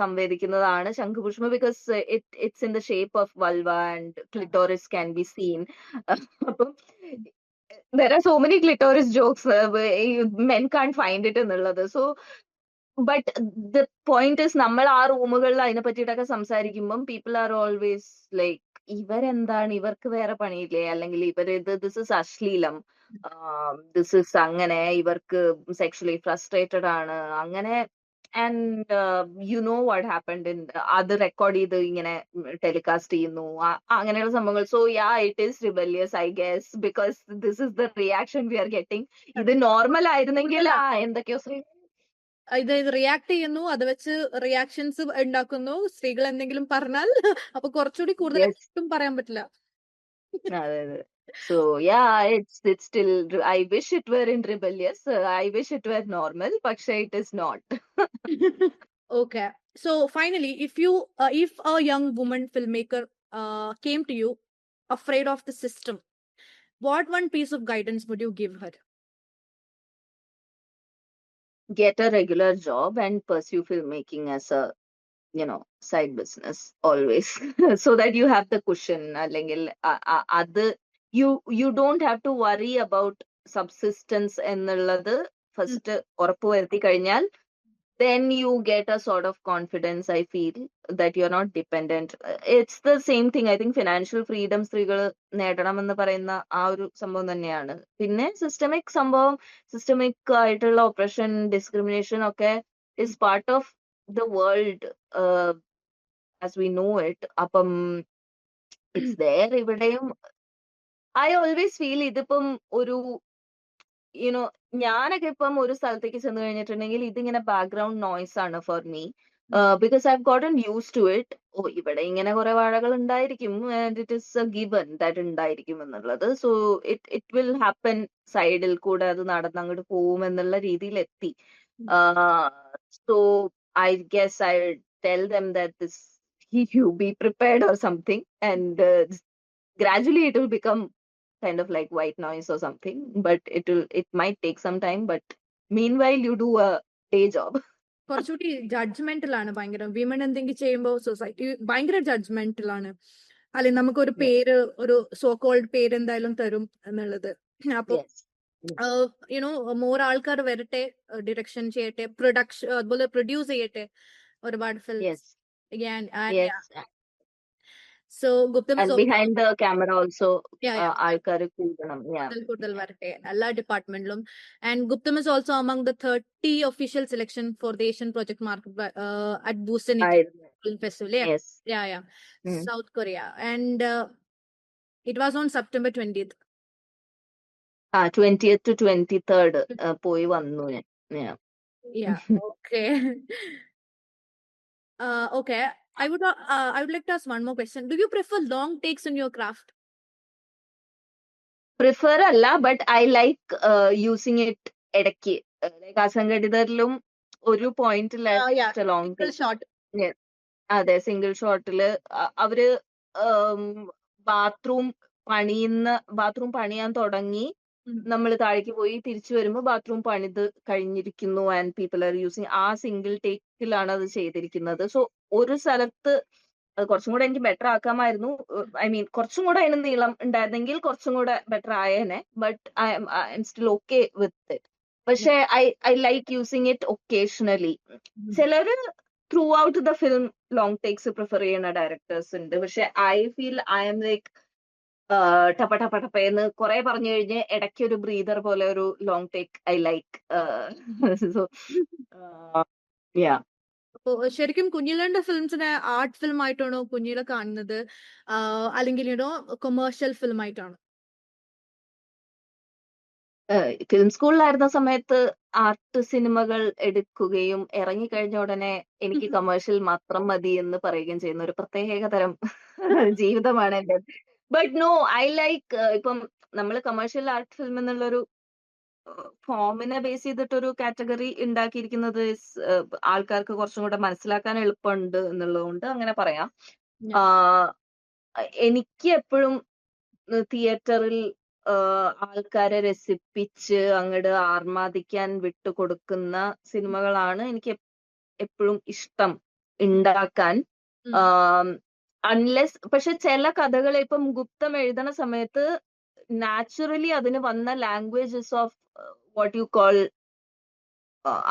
സംവേദിക്കുന്നതാണ് ശംഖുപുഷ്പം. Because it's in the shape of vulva and clitoris can be seen. അപ്പം there are so many clitoris jokes, men can't find it എന്നുള്ളത്. So but the point is, നമ്മൾ ആ റൂമുകളിൽ അതിനെ പറ്റിയിട്ടൊക്കെ സംസാരിക്കുമ്പം പീപ്പിൾ ആർ ഓൾവേസ് ലൈക്ക്, ഇവരെന്താണ്, ഇവർക്ക് വേറെ പണിയില്ലേ, അല്ലെങ്കിൽ ദിസ് ഇസ് അശ്ലീലം, ദിസ് ഇസ് അങ്ങനെ, ഇവർക്ക് സെക്ഷലി ഫ്രസ്ട്രേറ്റഡ് ആണ്, അങ്ങനെ and you know what happened in അത് റെക്കോർഡ് ചെയ്ത് ഇങ്ങനെ ടെലികാസ്റ്റ് ചെയ്യുന്നു അങ്ങനെയുള്ള സംഭവങ്ങൾ. So yeah it is rebellious I guess because this is the reaction we are getting. ഇത് നോർമൽ ആയിരുന്നെങ്കിൽ എന്തൊക്കെയോ ഇത് റിയാക്ട് ചെയ്യുന്നു, അത് വെച്ച് റിയാക്ഷൻസ് ഉണ്ടാക്കുന്നു. സ്ത്രീകൾ എന്തെങ്കിലും പറഞ്ഞാൽ അപ്പൊ കുറച്ചുകൂടി കൂടുതൽ പറയാൻ പറ്റില്ല. അതെ അതെ. So yeah, it's still, I wish it were in rebellious. I wish it were normal, but it is not. Okay. So finally, if a young woman filmmaker came to you afraid of the system, what one piece of guidance would you give her? Get a regular job and pursue filmmaking as a side business always. So that you have the cushion. അല്ലെങ്കിൽ അത് you don't have to worry about subsistence എന്നുള്ളത് first ഉറപ്പുവരുത്തി കഴിഞ്ഞാൽ then you get a sort of confidence, I feel, that you're not dependent. It's the same thing. I think financial freedom സ്ത്രീകൾ നേടണം എന്ന് പറയുന്ന ആ ഒരു സംഭവം തന്നെയാണ്. പിന്നെ സിസ്റ്റമിക് ആയിട്ടുള്ള ഓപ്പറേഷൻ, ഡിസ്ക്രിമിനേഷൻ ഒക്കെ is part of the world as we know it. അപ്പം it's there ഇവിടെയും. I always feel ഇതിപ്പം ഒരു ഞാനൊക്കെ ഇപ്പം ഒരു സ്ഥലത്തേക്ക് ചെന്ന് കഴിഞ്ഞിട്ടുണ്ടെങ്കിൽ ഇതിങ്ങനെ ബാക്ക്ഗ്രൗണ്ട് നോയ്സ് ആണ് for me, because I have gotten used to it. ഓ ഇവിടെ ഇങ്ങനെ കുറെ വാഴകൾ ഉണ്ടായിരിക്കും and it is a given that ഉണ്ടായിരിക്കും എന്നുള്ളത്. സോ ഇറ്റ് വിൽ ഹാപ്പൻ, സൈഡിൽ കൂടെ അത് നടന്ന് അങ്ങോട്ട് പോവും എന്നുള്ള രീതിയിൽ എത്തി. So I guess I tell them that this you be prepared or something, and gradually it will become kind of like white noise or something, but it might take some time, but meanwhile you do a day job. കുറച്ചുകൂടി ജഡ്ജ്മെന്റലാണ് ഭയങ്കര. Women എന്തെങ്കിലും ചെയ്യുമ്പോൾ society ഭയങ്കര ജഡ്ജ്മെന്റലാണ്. അല്ലെങ്കിൽ നമുക്കൊരു പേര്, ഒരു so called പേര് എന്തായാലും തരും എന്നുള്ളത്. അപ്പൊ മോർ ആൾക്കാർ വരട്ടെ, ഡിറക്ഷൻ ചെയ്യട്ടെ, പ്രൊഡക്ഷൻ അതുപോലെ പ്രൊഡ്യൂസ് ചെയ്യട്ടെ ഒരുപാട് films. So Guptam and is behind the camera also ആൾക്കാർ കൂടുതൽ വരട്ടെ എല്ലാ ഡിപ്പാർട്ട്മെന്റിലും. And Guptam is also among the 30 official selection for the Asian Project Market at Busan Film Festival. South Korea. And it was on September 20th. 20th to 23rd പോയി വന്നു ഞാൻ. Okay. Okay. I would like to ask one more question. Do you prefer long takes in your craft? Prefer അല്ല, but I like using it ഇടയ്ക്ക്. Like അസംഘടിതരിലും ഒരു പോയിന്റിൽ long shot, അതെ, single ഷോട്ടില് അവര് bathroom പണിയാൻ തുടങ്ങി, നമ്മൾ താഴേക്ക് പോയി തിരിച്ചു വരുമ്പോൾ ബാത്റൂം പണിത് കഴിഞ്ഞിരിക്കുന്നു ആൻഡ് പീപ്പിൾ ആർ യൂസിങ്. ആ സിംഗിൾ ടേക്കിലാണ് അത് ചെയ്തിരിക്കുന്നത്. സോ ഒരു സ്ഥലത്ത് അത് കുറച്ചും കൂടെ എനിക്ക് ബെറ്റർ ആക്കാമായിരുന്നു. ഐ മീൻ കുറച്ചും കൂടെ അതിന് നീളം ഉണ്ടായിരുന്നെങ്കിൽ കുറച്ചും കൂടെ ബെറ്റർ ആയേനെ, but I'm still okay with it. പക്ഷെ I like using it occasionally. ചിലര് throughout the film long takes prefer ചെയ്യുന്ന ഡയറക്ടേഴ്സ് ഉണ്ട്. പക്ഷെ I feel I'm like ടപ്പന്ന് കുറെ പറഞ്ഞു കഴിഞ്ഞ് ഇടയ്ക്ക് ഒരു ബ്രീതർ പോലെ ഒരു long take I like. So yeah. ശരിക്കും കുഞ്ഞിലന്റെ ഫിലിംസിനെ ആർട്ട് ഫിലിം ആയിട്ടാണോ കുഞ്ഞില കാണുന്നത്, അല്ലെങ്കിൽ കൊമേഴ്ഷ്യൽ ഫിലിം ആയിട്ടാണോ? ഫിലിം സ്കൂളിലായിരുന്ന സമയത്ത് ആർട്ട് സിനിമകൾ എടുക്കുകയും ഇറങ്ങിക്കഴിഞ്ഞ ഉടനെ എനിക്ക് കമേഴ്ഷ്യൽ മാത്രം മതി എന്ന് പറയുകയും ചെയ്യുന്ന ഒരു പ്രത്യേക തരം ജീവിതമാണ് എൻ്റെ. ബട്ട് നോ, ഐ ലൈക്ക്, ഇപ്പം നമ്മൾ കമേഴ്ഷ്യൽ ആർട്ട് ഫിലിം എന്നുള്ളൊരു ഫോമിനെ ബേസ് ചെയ്തിട്ടൊരു കാറ്റഗറി ഉണ്ടാക്കിയിരിക്കുന്നത് ആൾക്കാർക്ക് കുറച്ചും കൂടെ മനസ്സിലാക്കാൻ എളുപ്പമുണ്ട് എന്നുള്ളതുകൊണ്ട് അങ്ങനെ പറയാം. എനിക്ക് എപ്പോഴും തിയേറ്ററിൽ ആൾക്കാരെ രസിപ്പിച്ച് അങ്ങോട്ട് ആർമാദിക്കാൻ വിട്ടുകൊടുക്കുന്ന സിനിമകളാണ് എനിക്ക് എപ്പോഴും ഇഷ്ടം ഉണ്ടാക്കാൻ. അൺലെസ്, പക്ഷെ ചില കഥകൾ ഇപ്പം ഗുപ്തം എഴുതണ സമയത്ത് നാച്ചുറലി അതിന് വന്ന languages of what you call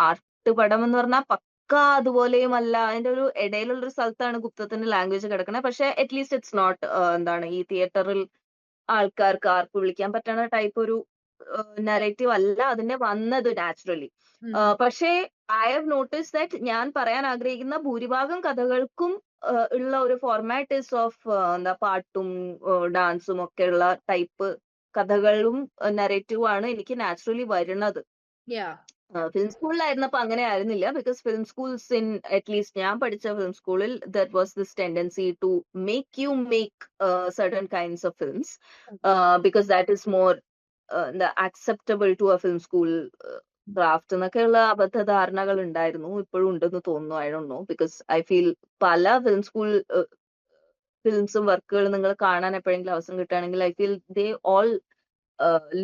art പടം എന്ന് പറഞ്ഞാൽ പക്ക അതുപോലെയും അല്ല, അതിന്റെ ഒരു ഇടയിലുള്ളൊരു സ്ഥലത്താണ് ഗുപ്തത്തിന്റെ ലാംഗ്വേജ് കിടക്കണേ. പക്ഷെ അറ്റ്ലീസ്റ്റ് ഇറ്റ്സ് നോട്ട് എന്താണ് ഈ തിയേറ്ററിൽ ആൾക്കാർക്ക് ആർക്ക് വിളിക്കാൻ പറ്റണ ടൈപ്പ് ഒരു നറേറ്റീവ് അല്ല അതിന്റെ വന്നത് നാച്ചുറലി. ഉം. പക്ഷേ ഐ ഹാവ് നോട്ടീസ് ദാറ്റ് ഞാൻ പറയാൻ ആഗ്രഹിക്കുന്ന ഭൂരിഭാഗം കഥകൾക്കും ഉള്ള ഒരു ഫോർമാറ്റ് ഇസ് ഓഫ് എന്താ പാട്ടും ഡാൻസും ഒക്കെ ഉള്ള ടൈപ്പ് കഥകളും നറേറ്റീവും ആണ് എനിക്ക് നാച്ചുറലി വരുന്നത്. Yeah. ഫിലിം സ്കൂളിലായിരുന്നപ്പോ അങ്ങനെ ആയിരുന്നില്ല, because film schools in at least ഞാൻ പഠിച്ച ഫിലിം സ്കൂളിൽ that was this tendency to make you make certain kinds of films because that is more എന്താ acceptable to a film school craft എന്നൊക്കെയുള്ള അബദ്ധധാരണകൾ ഉണ്ടായിരുന്നു, ഇപ്പോഴും ഉണ്ടെന്ന് തോന്നുന്നു. I don't know, because I feel പല ഫിലിം സ്കൂൾ ഫിലിംസും വർക്കുകളും നിങ്ങൾ കാണാൻ എപ്പോഴെങ്കിലും അവസരം കിട്ടുകയാണെങ്കിൽ I feel they all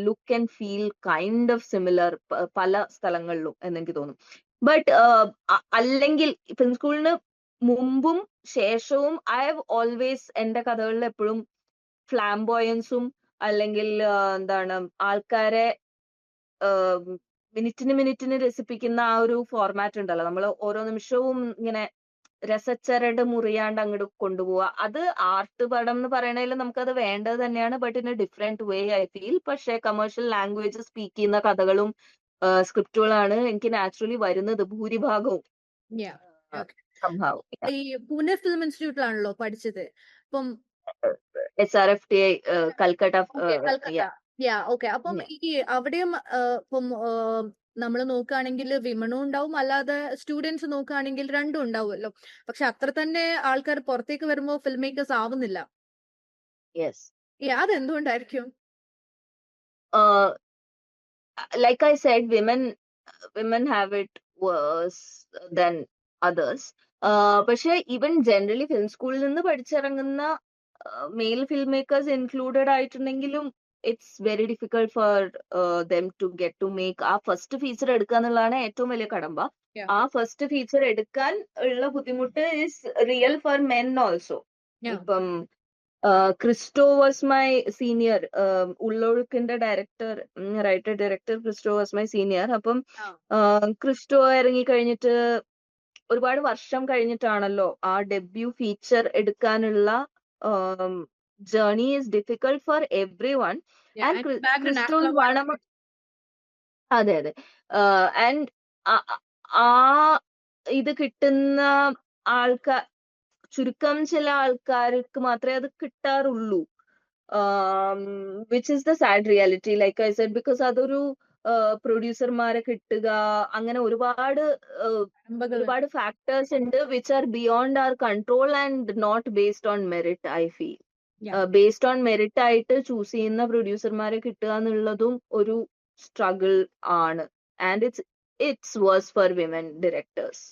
look and feel kind of similar പല സ്ഥലങ്ങളിലും എന്നെനിക്ക് തോന്നും. ബട്ട് അല്ലെങ്കിൽ ഫിലിം സ്കൂളിന് മുമ്പും ശേഷവും ഐ ഹാവ് ഓൾവേസ് എന്റെ കഥകളിൽ എപ്പോഴും ഫ്ലാംബോയൻസും അല്ലെങ്കിൽ എന്താണ് ആൾക്കാരെ മിനിറ്റിന് രസിപ്പിക്കുന്ന ആ ഒരു ഫോർമാറ്റ് ഉണ്ടല്ലോ, നമ്മൾ ഓരോ നിമിഷവും ഇങ്ങനെ രസച്ചരട് മുറിയാണ്ട് അങ്ങോട്ട് കൊണ്ടുപോവുക. അത് ആർട്ട് പടം എന്ന് പറയണതിൽ നമുക്കത് വേണ്ടത് തന്നെയാണ്, but in A different way I feel. പക്ഷെ കമേഴ്ഷ്യൽ ലാംഗ്വേജ് സ്പീക്ക് ചെയ്യുന്ന കഥകളും സ്ക്രിപ്റ്റുകളാണ് എനിക്ക് നാച്ചുറലി വരുന്നത് ഭൂരിഭാഗവും. Yeah. Okay. somehow. ഈ പൂനെ ഫിലിം ഇൻസ്റ്റിറ്റ്യൂട്ടിലാണല്ലോ പഠിച്ചത്. അപ്പം SRFTI Calcutta. Calcutta. Yeah okay. അപ്പം ഈ അവിടെയും ഇപ്പം നമ്മൾ നോക്കുകയാണെങ്കിൽ വിമണും ഉണ്ടാവും, അല്ലാതെ സ്റ്റുഡൻസ് നോക്കുകയാണെങ്കിൽ രണ്ടും ഉണ്ടാവുമല്ലോ. പക്ഷെ അത്ര തന്നെ ആൾക്കാർ പുറത്തേക്ക് വരുമ്പോൾ ഫിലിം മേക്കേഴ്സ് ആവുന്നില്ല. Yes, അതെന്തുകൊണ്ടായിരിക്കും? like I said, women have it worse than others. പക്ഷെ ഈവൻ ജനറലി ഫിലിം സ്കൂളിൽ നിന്ന് പഠിച്ചിറങ്ങുന്ന മെയിൽ ഫിലിം മേക്കേഴ്സ് ഇൻക്ലൂഡഡ് ആയിട്ടുണ്ടെങ്കിലും it's very difficult for them to get to make ആ ഫസ്റ്റ് ഫീച്ചർ എടുക്കുക എന്നുള്ളതാണ് ഏറ്റവും വലിയ കടമ്പ. Yeah. ആ ഫസ്റ്റ് ഫീച്ചർ എടുക്കാൻ ഉള്ള ബുദ്ധിമുട്ട് is real for men also. Yeah. ഇപ്പം ക്രിസ്റ്റോ വാസ് മൈ സീനിയർ, ഉള്ളൊഴുക്കിന്റെ director, writer director Christo was my senior. അപ്പം ക്രിസ്റ്റോ ഇറങ്ങി കഴിഞ്ഞിട്ട് ഒരുപാട് വർഷം കഴിഞ്ഞിട്ടാണല്ലോ ആ ഡെബ്യൂ ഫീച്ചർ എടുക്കാനുള്ള journey is difficult for everyone. And Christo അതെ അതെ. ആൻഡ് ആ ഇത് കിട്ടുന്ന ആൾക്കാർ ചുരുക്കം ചില ആൾക്കാർക്ക് മാത്രമേ അത് കിട്ടാറുള്ളൂ, which is the sad reality like I said, because അതൊരു പ്രൊഡ്യൂസർമാരെ കിട്ടുക അങ്ങനെ ഒരുപാട് ഫാക്ടേഴ്സ് ഉണ്ട് വിച്ച് ആർ ബിയോണ്ട് അവർ control and not based on merit. I feel based on merit ആയിട്ട് ചൂസ് ചെയ്യുന്ന പ്രൊഡ്യൂസർമാരെ കിട്ടുക എന്നുള്ളതും ഒരു സ്ട്രഗിൾ ആണ്. And it's worse for women directors.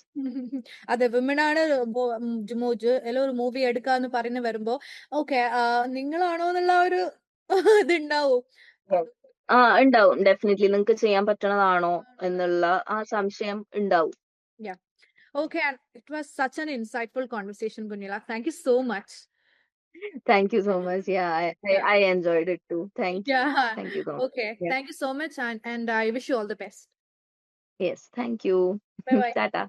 അതെ, വിമൻ ആണ് ഒരു മൂവി എടുക്കാന്ന് പറഞ്ഞു വരുമ്പോ ഓക്കെ നിങ്ങളാണോ എന്നുള്ള ഒരു ഇതുണ്ടാവും. ഉണ്ടാവും, ഡെഫിനറ്റ്ലി നിങ്ങൾക്ക് ചെയ്യാൻ പറ്റണതാണോ എന്നുള്ള ആ സംശയം ഉണ്ടാവും. Okay, and it was such an insightful conversation, Gunila. Thank you so much. Thank you so much. Yeah, I enjoyed it too. Thank you. Thank you so much. Okay, Yeah. thank you so much, and I wish you all the best. Yes, thank you. Bye bye. Tata.